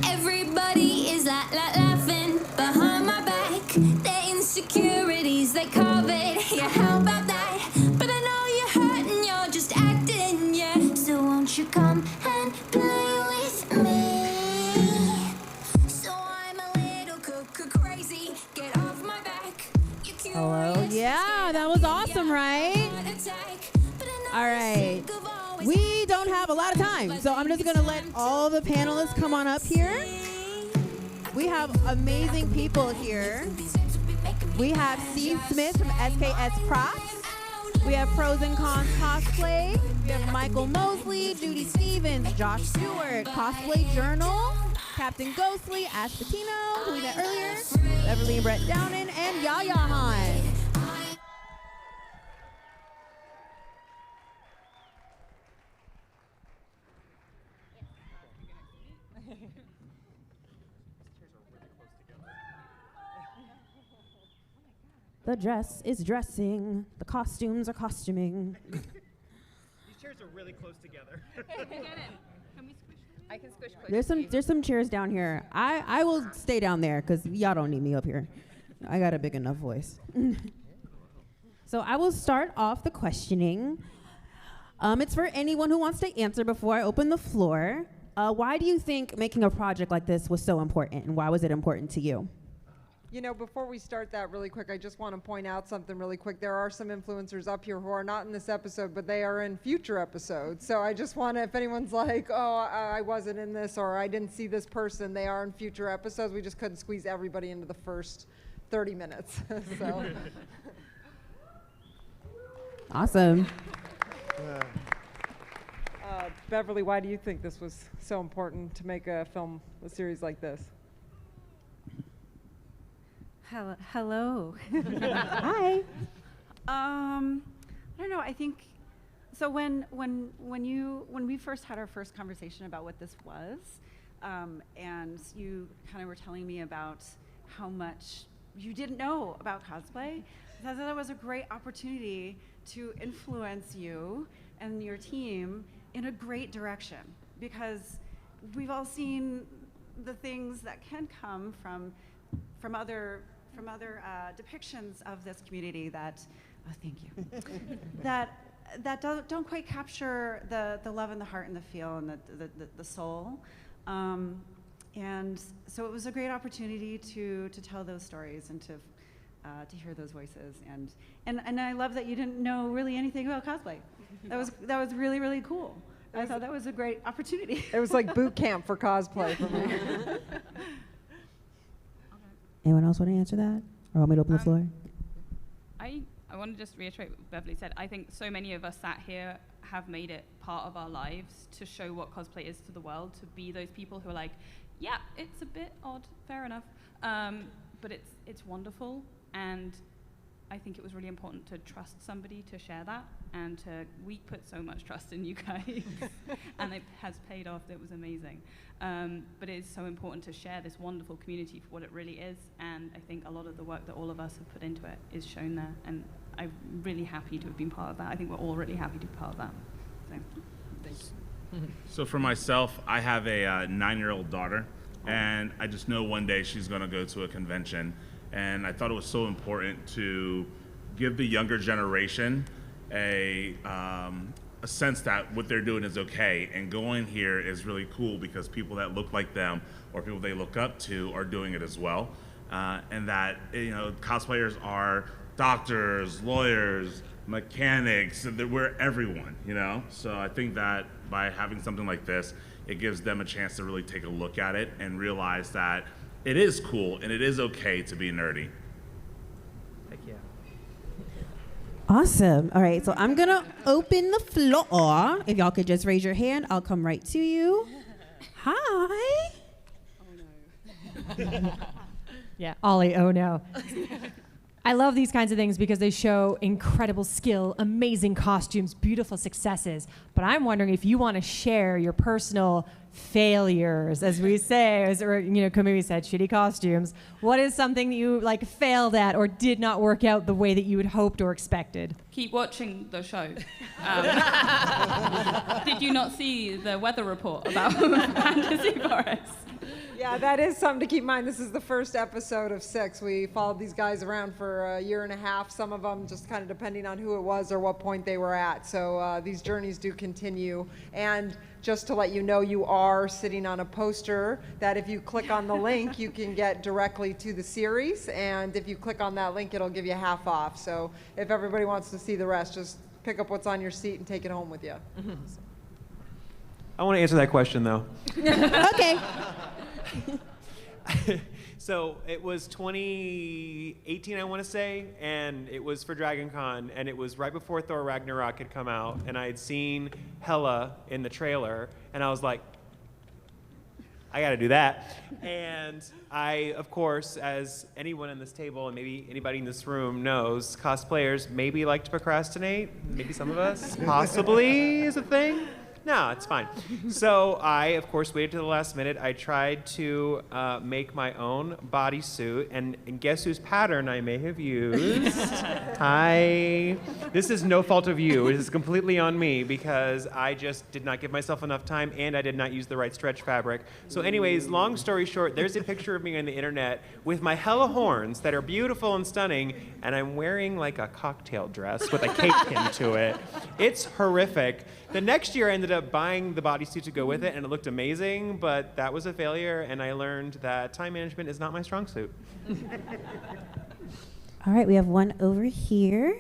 Everybody is laughing behind my back. Their insecurities, they covered. Yeah, how about that? But I know you're hurting, you're just acting, yeah. So won't you come and play with me? So I'm a little crazy. Get off my back. Hello. Yeah, that was awesome, right? All right. We don't have a lot of time, so I'm just gonna let all the panelists come on up here. We have amazing people here. We have Steve Smith from SKS Props. We have Pros and Cons Cosplay. We have Michael Mosley, Judy Stephens, Josh Duart, Cosplay Journal, Captain Ghostly, Ash Patino, who we met earlier, Beverly Brett Downen, and Yaya Han. The dress is dressing. The costumes are costuming. These chairs are really close together. I can squish quick. There's some chairs down here. I will stay down there because y'all don't need me up here. I got a big enough voice. So I will start off the questioning. It's for anyone who wants to answer before I open the floor. Why do you think making a project like this was so important, and why was it important to you? You know, before we start that really quick, I just want to point out something really quick. There are some influencers up here who are not in this episode, but they are in future episodes. So I just want to, if anyone's like, oh, I wasn't in this, or I didn't see this person, they are in future episodes. We just couldn't squeeze everybody into the first 30 minutes. So. Awesome. Beverly, why do you think this was so important to make a series like this? Hello. Hi. I don't know. I think so. When we first had our first conversation about what this was, and you kind of were telling me about how much you didn't know about cosplay, I thought that was a great opportunity to influence you and your team in a great direction. because we've all seen the things that can come from other depictions of this community that, thank you, that don't quite capture the love and the heart and the feel and the soul. And so it was a great opportunity to tell those stories and to hear those voices. And I love that you didn't know really anything about cosplay. That was really, really cool. I thought that was a great opportunity. It was like boot camp for cosplay for me. Anyone else want to answer that? Or want me to open the floor? I want to just reiterate what Beverly said. I think so many of us sat here have made it part of our lives to show what cosplay is to the world, to be those people who are like, yeah, it's a bit odd, fair enough, but it's wonderful, and I think it was really important to trust somebody to share that, and we put so much trust in you guys, and it has paid off. It was amazing. But it is so important to share this wonderful community for what it really is, and I think a lot of the work that all of us have put into it is shown there, and I'm really happy to have been part of that. I think we're all really happy to be part of that. So, thanks. So for myself, I have a 9-year-old daughter, and I just know one day she's going to go to a convention, and I thought it was so important to give the younger generation a sense that what they're doing is okay, and going here is really cool because people that look like them or people they look up to are doing it as well, and that, you know, cosplayers are doctors, lawyers, mechanics, we're everyone, you know? So I think that by having something like this, it gives them a chance to really take a look at it and realize that it is cool and it is okay to be nerdy. Heck yeah. Awesome. All right, so I'm going to open the floor. If y'all could just raise your hand, I'll come right to you. Hi. Oh, no. Yeah, Ollie, oh, no. I love these kinds of things because they show incredible skill, amazing costumes, beautiful successes. But I'm wondering if you want to share your personal failures, as we say, as Kamui said, shitty costumes. What is something that you failed at or did not work out the way that you had hoped or expected? Keep watching the show. Did you not see the weather report about Fantasy Forest? Yeah, that is something to keep in mind. This is the first episode of 6. We followed these guys around for a year and a half, some of them just kind of depending on who it was or what point they were at. So these journeys do continue. And just to let you know, you are sitting on a poster that if you click on the link, you can get directly to the series. And if you click on that link, it'll give you half off. So if everybody wants to see the rest, just pick up what's on your seat and take it home with you. I want to answer that question, though. Okay. So it was 2018, I want to say, and it was for DragonCon, and it was right before Thor Ragnarok had come out, and I had seen Hela in the trailer, and I was like, I got to do that. And I, of course, as anyone in this table and maybe anybody in this room knows, cosplayers maybe like to procrastinate. Maybe some of us possibly is a thing. No, it's fine. So I, of course, waited to the last minute. I tried to make my own bodysuit, and guess whose pattern I may have used? This is no fault of you. It is completely on me because I just did not give myself enough time, and I did not use the right stretch fabric. So anyways, long story short, there's a picture of me on the internet with my hella horns that are beautiful and stunning, and I'm wearing like a cocktail dress with a cape pin to it. It's horrific. The next year I ended up buying the bodysuit to go with it, and it looked amazing, but that was a failure, and I learned that time management is not my strong suit. All right, we have one over here.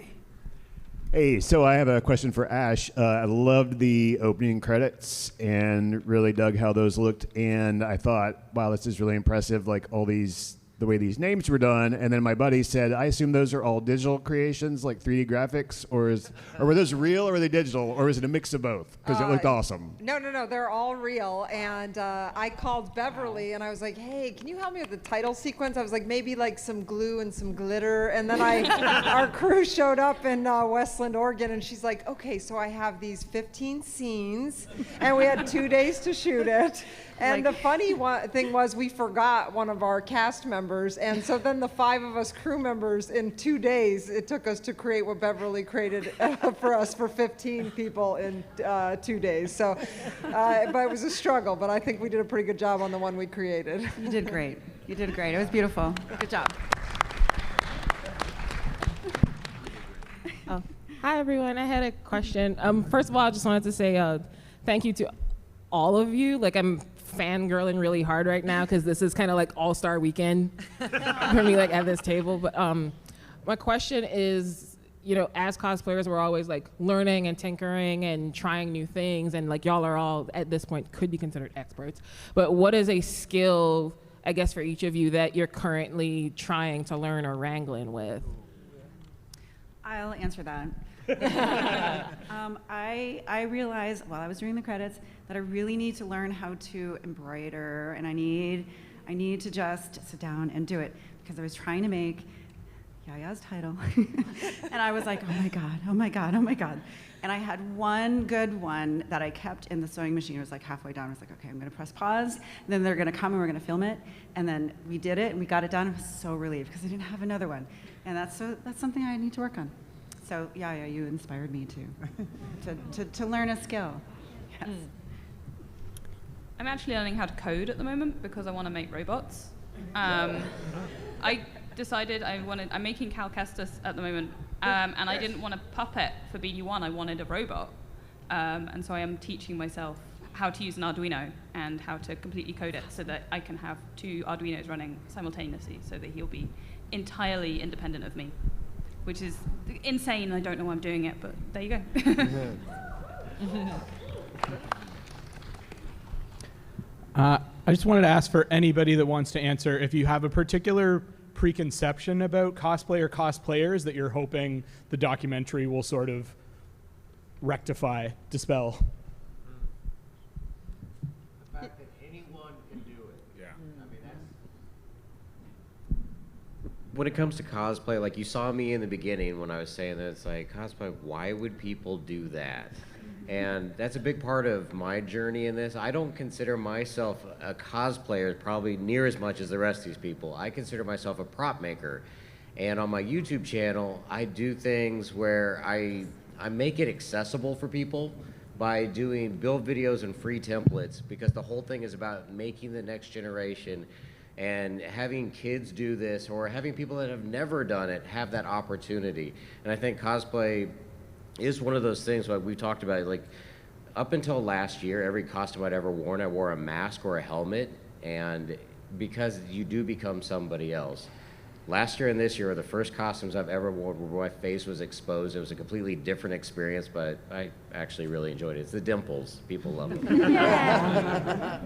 Hey, so I have a question for Ash. I loved the opening credits and really dug how those looked, and I thought, wow, this is really impressive, like all these, the way these names were done. And then my buddy said, I assume those are all digital creations, like 3D graphics, or were those real, or were they digital, or is it a mix of both? Because it looked awesome. No, they're all real. And I called Beverly and I was like, hey, can you help me with the title sequence? I was like, maybe like some glue and some glitter. And then our crew showed up in Westland, Oregon, and she's like, okay, so I have these 15 scenes, and we had 2 days to shoot it. And the funny thing was we forgot one of our cast members members. And so then the 5 of us crew members, in 2 days, it took us to create what Beverly created for us for 15 people in 2 days. So, but it was a struggle, but I think we did a pretty good job on the one we created. You did great. You did great. It was beautiful. Good job. Oh. Hi, everyone. I had a question. First of all, I just wanted to say thank you to all of you. Like, I'm fangirling really hard right now because this is kind of like all-star weekend for me, like, at this table. But my question is, you know, as cosplayers, we're always like learning and tinkering and trying new things, and like y'all are all at this point could be considered experts. But what is a skill, I guess, for each of you that you're currently trying to learn or wrangling with? I'll answer that. I realized while I was doing the credits that I really need to learn how to embroider, and I need to just sit down and do it, because I was trying to make Yaya's title and I was like, oh my god, oh my god, oh my god. And I had one good one that I kept in the sewing machine. It was like halfway done. I was like, okay, I'm gonna press pause, and then they're gonna come and we're gonna film it. And then we did it and we got it done. I was so relieved because I didn't have another one. And that's something I need to work on. So Yaya, you inspired me to learn a skill. Yes. I'm actually learning how to code at the moment because I want to make robots. I decided I'm making Cal Kestis at the moment, and I didn't want a puppet for BD1. I wanted a robot, and so I am teaching myself how to use an Arduino and how to completely code it so that I can have 2 Arduinos running simultaneously, so that he'll be entirely independent of me, which is insane. I don't know why I'm doing it, but there you go. I just wanted to ask for anybody that wants to answer, if you have a particular preconception about cosplay or cosplayers that you're hoping the documentary will sort of rectify, dispel. The fact that anyone can do it. Yeah. I mean, that's... When it comes to cosplay, like you saw me in the beginning when I was saying that, it's like, cosplay, why would people do that? And that's a big part of my journey in this. I don't consider myself a cosplayer probably near as much as the rest of these people. I consider myself a prop maker. And on my YouTube channel, I do things where I make it accessible for people by doing build videos and free templates, because the whole thing is about making the next generation and having kids do this, or having people that have never done it have that opportunity. And I think cosplay is one of those things, like we talked about, like up until last year, every costume I'd ever worn, I wore a mask or a helmet, and because you do become somebody else. Last year and this year are the first costumes I've ever worn where my face was exposed. It was a completely different experience, but I actually really enjoyed it. It's the dimples. People love them. Yeah.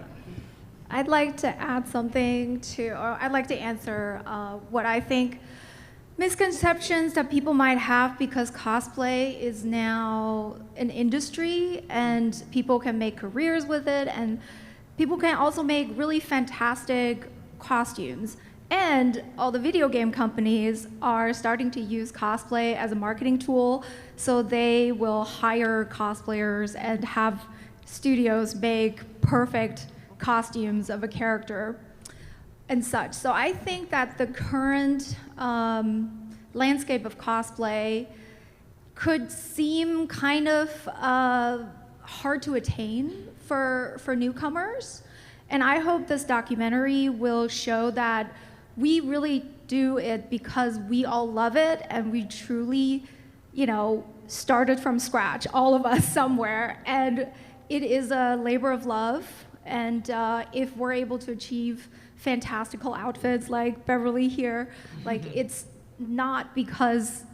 I'd like to add something to, or I'd like to answer what I think misconceptions that people might have, because cosplay is now an industry and people can make careers with it, and people can also make really fantastic costumes. And all the video game companies are starting to use cosplay as a marketing tool, so they will hire cosplayers and have studios make perfect costumes of a character and such. So I think that the current landscape of cosplay could seem kind of hard to attain for newcomers. And I hope this documentary will show that we really do it because we all love it, and we truly, you know, started from scratch, all of us somewhere. And it is a labor of love. And if we're able to achieve fantastical outfits like Beverly here, like it's not because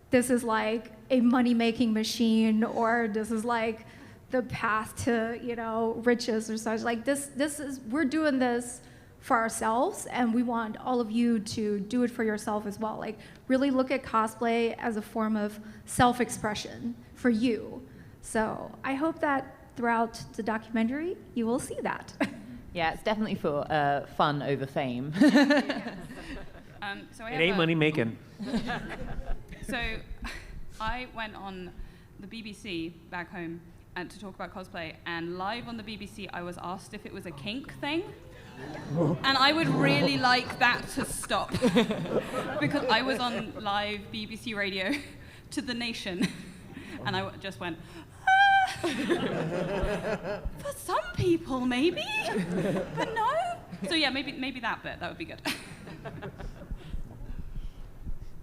this is like a money-making machine, or this is like the path to, you know, riches or such. Like this is, we're doing this for ourselves, and we want all of you to do it for yourself as well. Like really look at cosplay as a form of self-expression for you. So I hope that throughout the documentary, you will see that. Yeah, it's definitely for fun over fame. So it ain't money making. So I went on the BBC back home to talk about cosplay, and live on the BBC I was asked if it was a kink thing. And I would really like that to stop. Because I was on live BBC radio to The Nation, and I just went, for some people, maybe, but no. So yeah, maybe that bit, that would be good.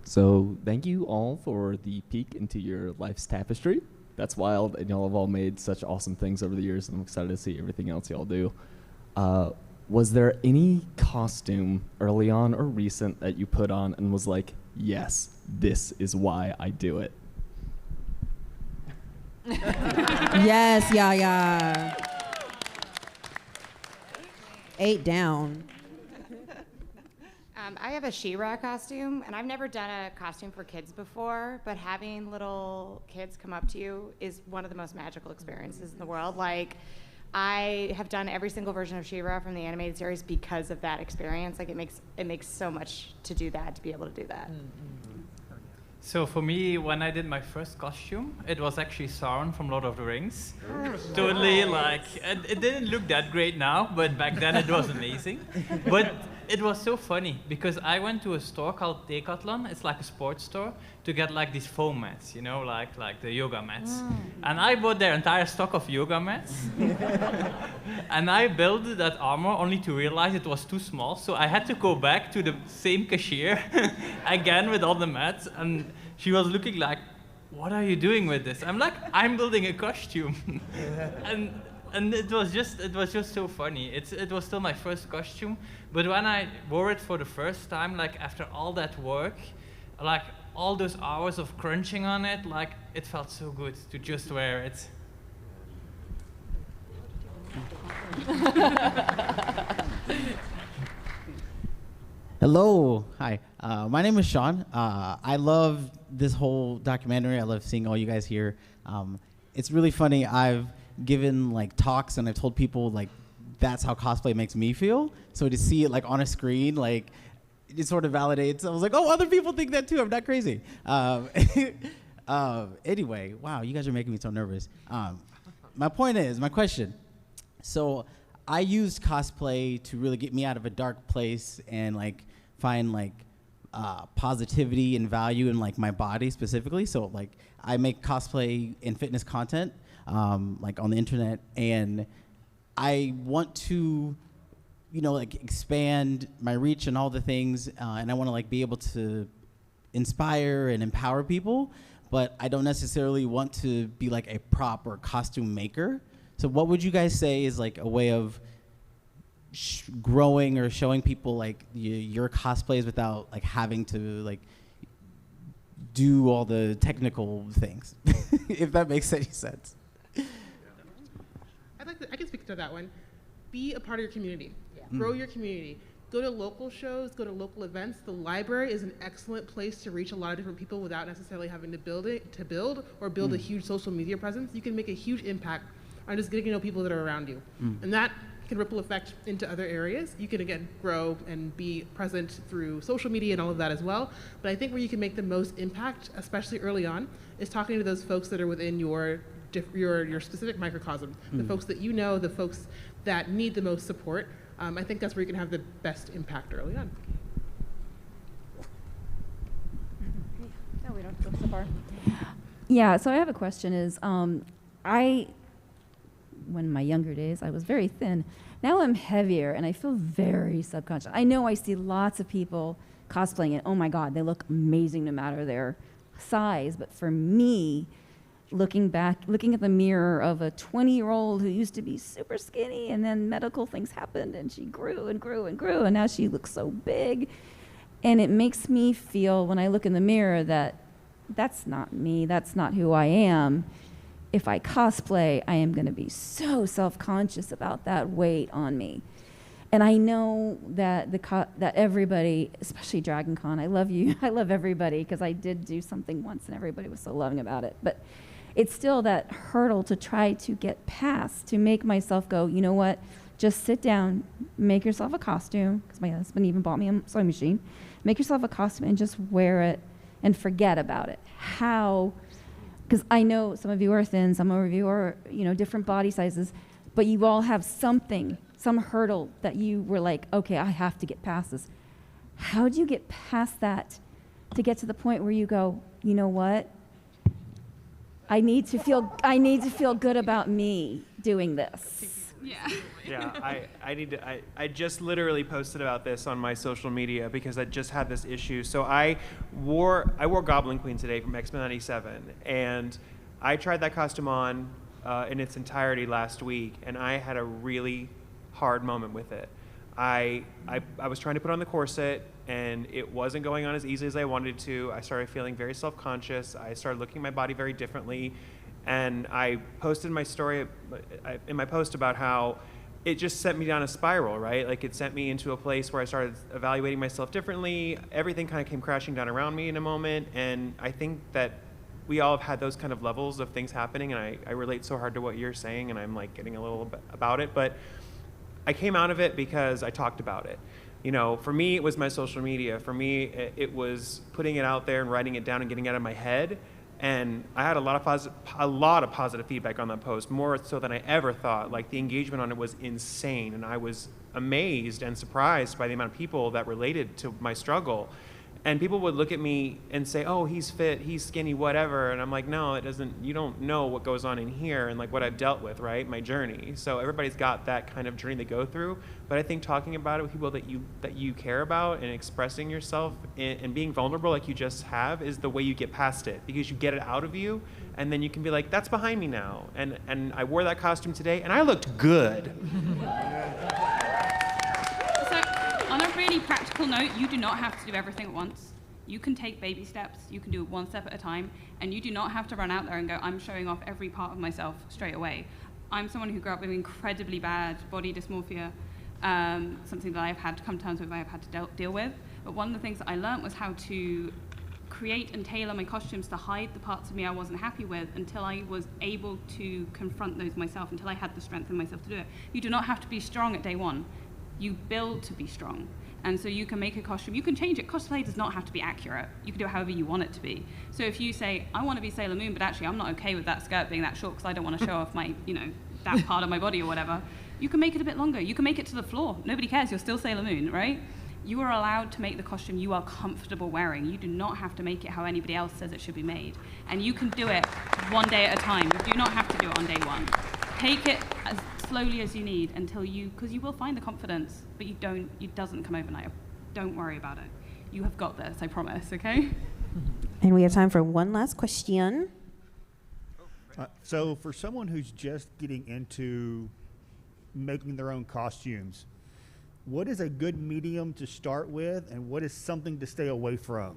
So thank you all for the peek into your life's tapestry. That's wild, and y'all have all made such awesome things over the years, and I'm excited to see everything else y'all do. Was there any costume early on or recent that you put on and was like, yes, this is why I do it? Yes, Yaya. 8 down. I have a She-Ra costume, and I've never done a costume for kids before, but having little kids come up to you is one of the most magical experiences in the world. Like, I have done every single version of She-Ra from the animated series because of that experience. Like, it makes so much to do that, to be able to do that. So for me, when I did my first costume, it was actually Sauron from Lord of the Rings. Totally, like, it didn't look that great now, but back then it was amazing. But it was so funny because I went to a store called Decathlon. It's like a sports store to get like these foam mats, you know, like the yoga mats. And I bought their entire stock of yoga mats. And I built that armor only to realize it was too small. So I had to go back to the same cashier again with all the mats. And she was looking like, what are you doing with this? I'm like, I'm building a costume. And it was just so funny. It was still my first costume, but when I wore it for the first time, like after all that work, like all those hours of crunching on it, like it felt so good to just wear it. Hello, hi. My name is Sean. I love this whole documentary. I love seeing all you guys here. It's really funny. I've given like talks and I've told people like that's how cosplay makes me feel. So to see it like on a screen, like it sort of validates. I was like, oh, other people think that too. I'm not crazy. Anyway, wow, you guys are making me so nervous. My question. So I used cosplay to really get me out of a dark place and like find like positivity and value in like my body specifically. So like I make cosplay and fitness content like on the internet, and I want to, you know, like expand my reach and all the things, and I want to like be able to inspire and empower people, but I don't necessarily want to be like a prop or costume maker. So what would you guys say is like a way of growing or showing people like your cosplays without like having to like do all the technical things, if that makes any sense? I can speak to that one. Be a part of your community. Grow your community. Go to local shows, go to local events. The library is an excellent place to reach a lot of different people without necessarily having to build a huge social media presence. You can make a huge impact on just getting to know people that are around you. And that can ripple effect into other areas. You can, again, grow and be present through social media and all of that as well. But I think where you can make the most impact, especially early on, is talking to those folks that are within your specific microcosm, the folks that you know, the folks that need the most support. I think that's where you can have the best impact early on. No, we don't go so far. Yeah, so I have a question is, when in my younger days, I was very thin. Now I'm heavier and I feel very subconscious. I know I see lots of people cosplaying and oh my God, they look amazing no matter their size. But for me, looking at the mirror of a 20-year-old who used to be super skinny and then medical things happened and she grew and grew and grew and now she looks so big. And it makes me feel when I look in the mirror that that's not me, that's not who I am. If I cosplay, I am going to be so self-conscious about that weight on me. And I know that that everybody, especially DragonCon, I love you, I love everybody because I did do something once and everybody was so loving about it. But it's still that hurdle to try to get past, to make myself go, you know what, just sit down, make yourself a costume, because my husband even bought me a sewing machine, make yourself a costume and just wear it and forget about it. How, because I know some of you are thin, some of you are, you know, different body sizes, but you all have something some hurdle that you were like, okay, I have to get past this. How do you get past that to get to the point where you go, you know what? I need to feel good about me doing this. Yeah. Yeah, I just literally posted about this on my social media because I just had this issue. So I wore Goblin Queen today from X-Men 97, and I tried that costume on in its entirety last week, and I had a really hard moment with it. I was trying to put on the corset, and it wasn't going on as easily as I wanted to. I started feeling very self-conscious. I started looking at my body very differently. And I posted my story in my post about how it just sent me down a spiral, right? Like it sent me into a place where I started evaluating myself differently. Everything kind of came crashing down around me in a moment. And I think that we all have had those kind of levels of things happening. And I relate so hard to what you're saying, and I'm like getting a little bit about it. But I came out of it because I talked about it. You know, for me, it was my social media. For me, it was putting it out there and writing it down and getting it out of my head. And I had a lot of positive feedback on that post, more so than I ever thought. Like the engagement on it was insane, and I was amazed and surprised by the amount of people that related to my struggle. And people would look at me and say, "Oh, he's fit, he's skinny, whatever." And I'm like, "No, it doesn't. You don't know what goes on in here and like what I've dealt with, right? My journey." So everybody's got that kind of journey to go through. But I think talking about it with people that you care about and expressing yourself and being vulnerable like you just have is the way you get past it, because you get it out of you, and then you can be like, "That's behind me now." And I wore that costume today, and I looked good. On a really practical note, you do not have to do everything at once. You can take baby steps, you can do it one step at a time, and you do not have to run out there and go, I'm showing off every part of myself straight away. I'm someone who grew up with incredibly bad body dysmorphia, something that I've had to come to terms with, I've had to deal with. But one of the things that I learned was how to create and tailor my costumes to hide the parts of me I wasn't happy with until I was able to confront those myself, until I had the strength in myself to do it. You do not have to be strong at day one. You build to be strong. And so you can make a costume, you can change it. Cosplay does not have to be accurate. You can do it however you want it to be. So if you say, I want to be Sailor Moon, but actually I'm not okay with that skirt being that short because I don't want to show off my, that part of my body or whatever, you can make it a bit longer. You can make it to the floor. Nobody cares, you're still Sailor Moon, right? You are allowed to make the costume you are comfortable wearing. You do not have to make it how anybody else says it should be made. And you can do it one day at a time. You do not have to do it on day one. Take it as slowly as you need until because you will find the confidence, but it doesn't come overnight. Don't worry about it. You have got this, I promise, okay? And we have time for one last question. So for someone who's just getting into making their own costumes, what is a good medium to start with, and what is something to stay away from?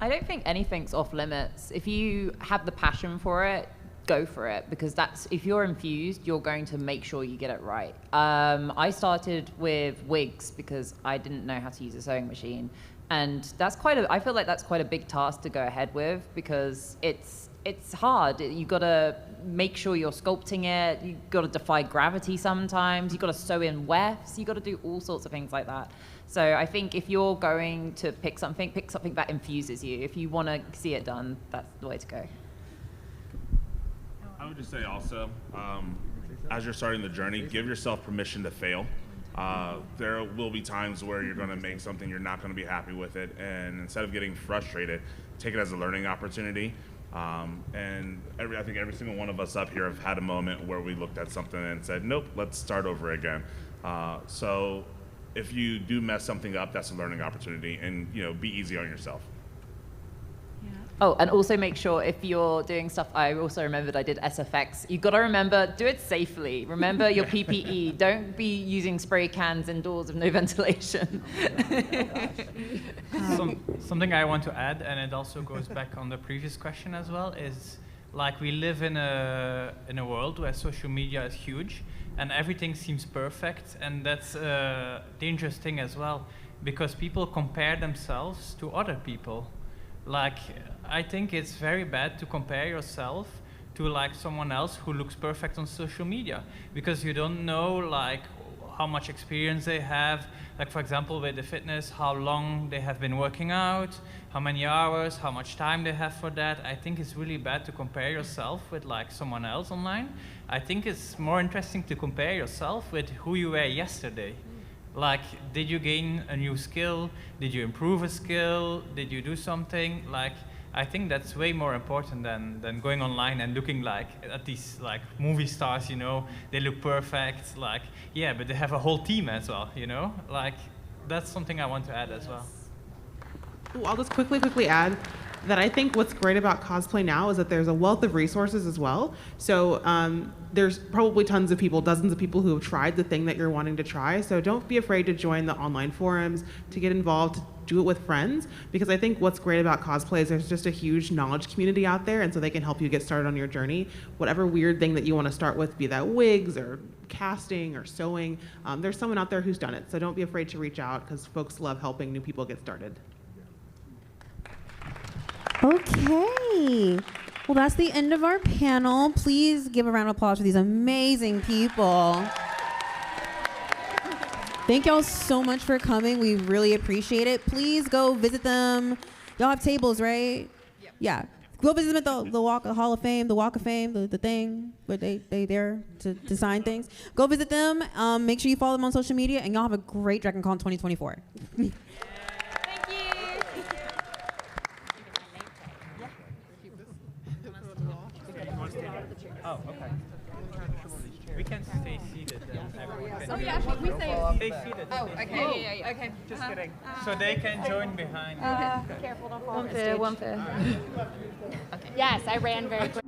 I don't think anything's off limits. If you have the passion for it, go for it, because if you're infused, you're going to make sure you get it right. I started with wigs because I didn't know how to use a sewing machine, and I feel like that's quite a big task to go ahead with, because it's hard. You gotta make sure you're sculpting it. You gotta defy gravity sometimes. You gotta sew in wefts. You gotta do all sorts of things like that. So I think if you're going to pick something that infuses you. If you want to see it done, that's the way to go. I would just say also, as you're starting the journey, give yourself permission to fail. There will be times where you're going to make something, you're not going to be happy with it, and instead of getting frustrated, take it as a learning opportunity. I think every single one of us up here have had a moment where we looked at something and said, nope, let's start over again. So if you do mess something up, that's a learning opportunity, and be easy on yourself. Oh, and also make sure if you're doing stuff, I also remembered I did SFX. You've got to remember, do it safely. Remember your PPE. Don't be using spray cans indoors with no ventilation. Something I want to add, and it also goes back on the previous question as well, is like we live in a world where social media is huge and everything seems perfect, and that's a dangerous thing as well, because people compare themselves to other people. Like, I think it's very bad to compare yourself to like someone else who looks perfect on social media, because you don't know like how much experience they have. Like for example, with the fitness, how long they have been working out, how many hours, how much time they have for that. I think it's really bad to compare yourself with like someone else online. I think it's more interesting to compare yourself with who you were yesterday. Like, did you gain a new skill? Did you improve a skill? Did you do something? Like, I think that's way more important than going online and looking like at these like movie stars, you know, they look perfect, like, yeah, but they have a whole team as well, you know? Like, that's something I want to add as well. Ooh, I'll just quickly add that I think what's great about cosplay now is that there's a wealth of resources as well. So there's probably tons of people, dozens of people who have tried the thing that you're wanting to try. So don't be afraid to join the online forums, to get involved, to do it with friends, because I think what's great about cosplay is there's just a huge knowledge community out there, and so they can help you get started on your journey. Whatever weird thing that you want to start with, be that wigs or casting or sewing, there's someone out there who's done it. So don't be afraid to reach out, because folks love helping new people get started. Okay. Well, that's the end of our panel. Please give a round of applause for these amazing people. Thank y'all so much for coming. We really appreciate it. Please go visit them. Y'all have tables, right? Yep. Yeah. Go visit them at the Walk of Hall of Fame, the Walk of Fame, the thing where they there to sign things. Go visit them. Make sure you follow them on social media, and y'all have a great DragonCon 2024. Oh, okay. We can stay seated then. Oh yeah, we stay seated. Oh, okay. Yeah. Okay. Just kidding. So they can join behind. Careful, don't fall One fair. Okay. Yes, I ran very quick.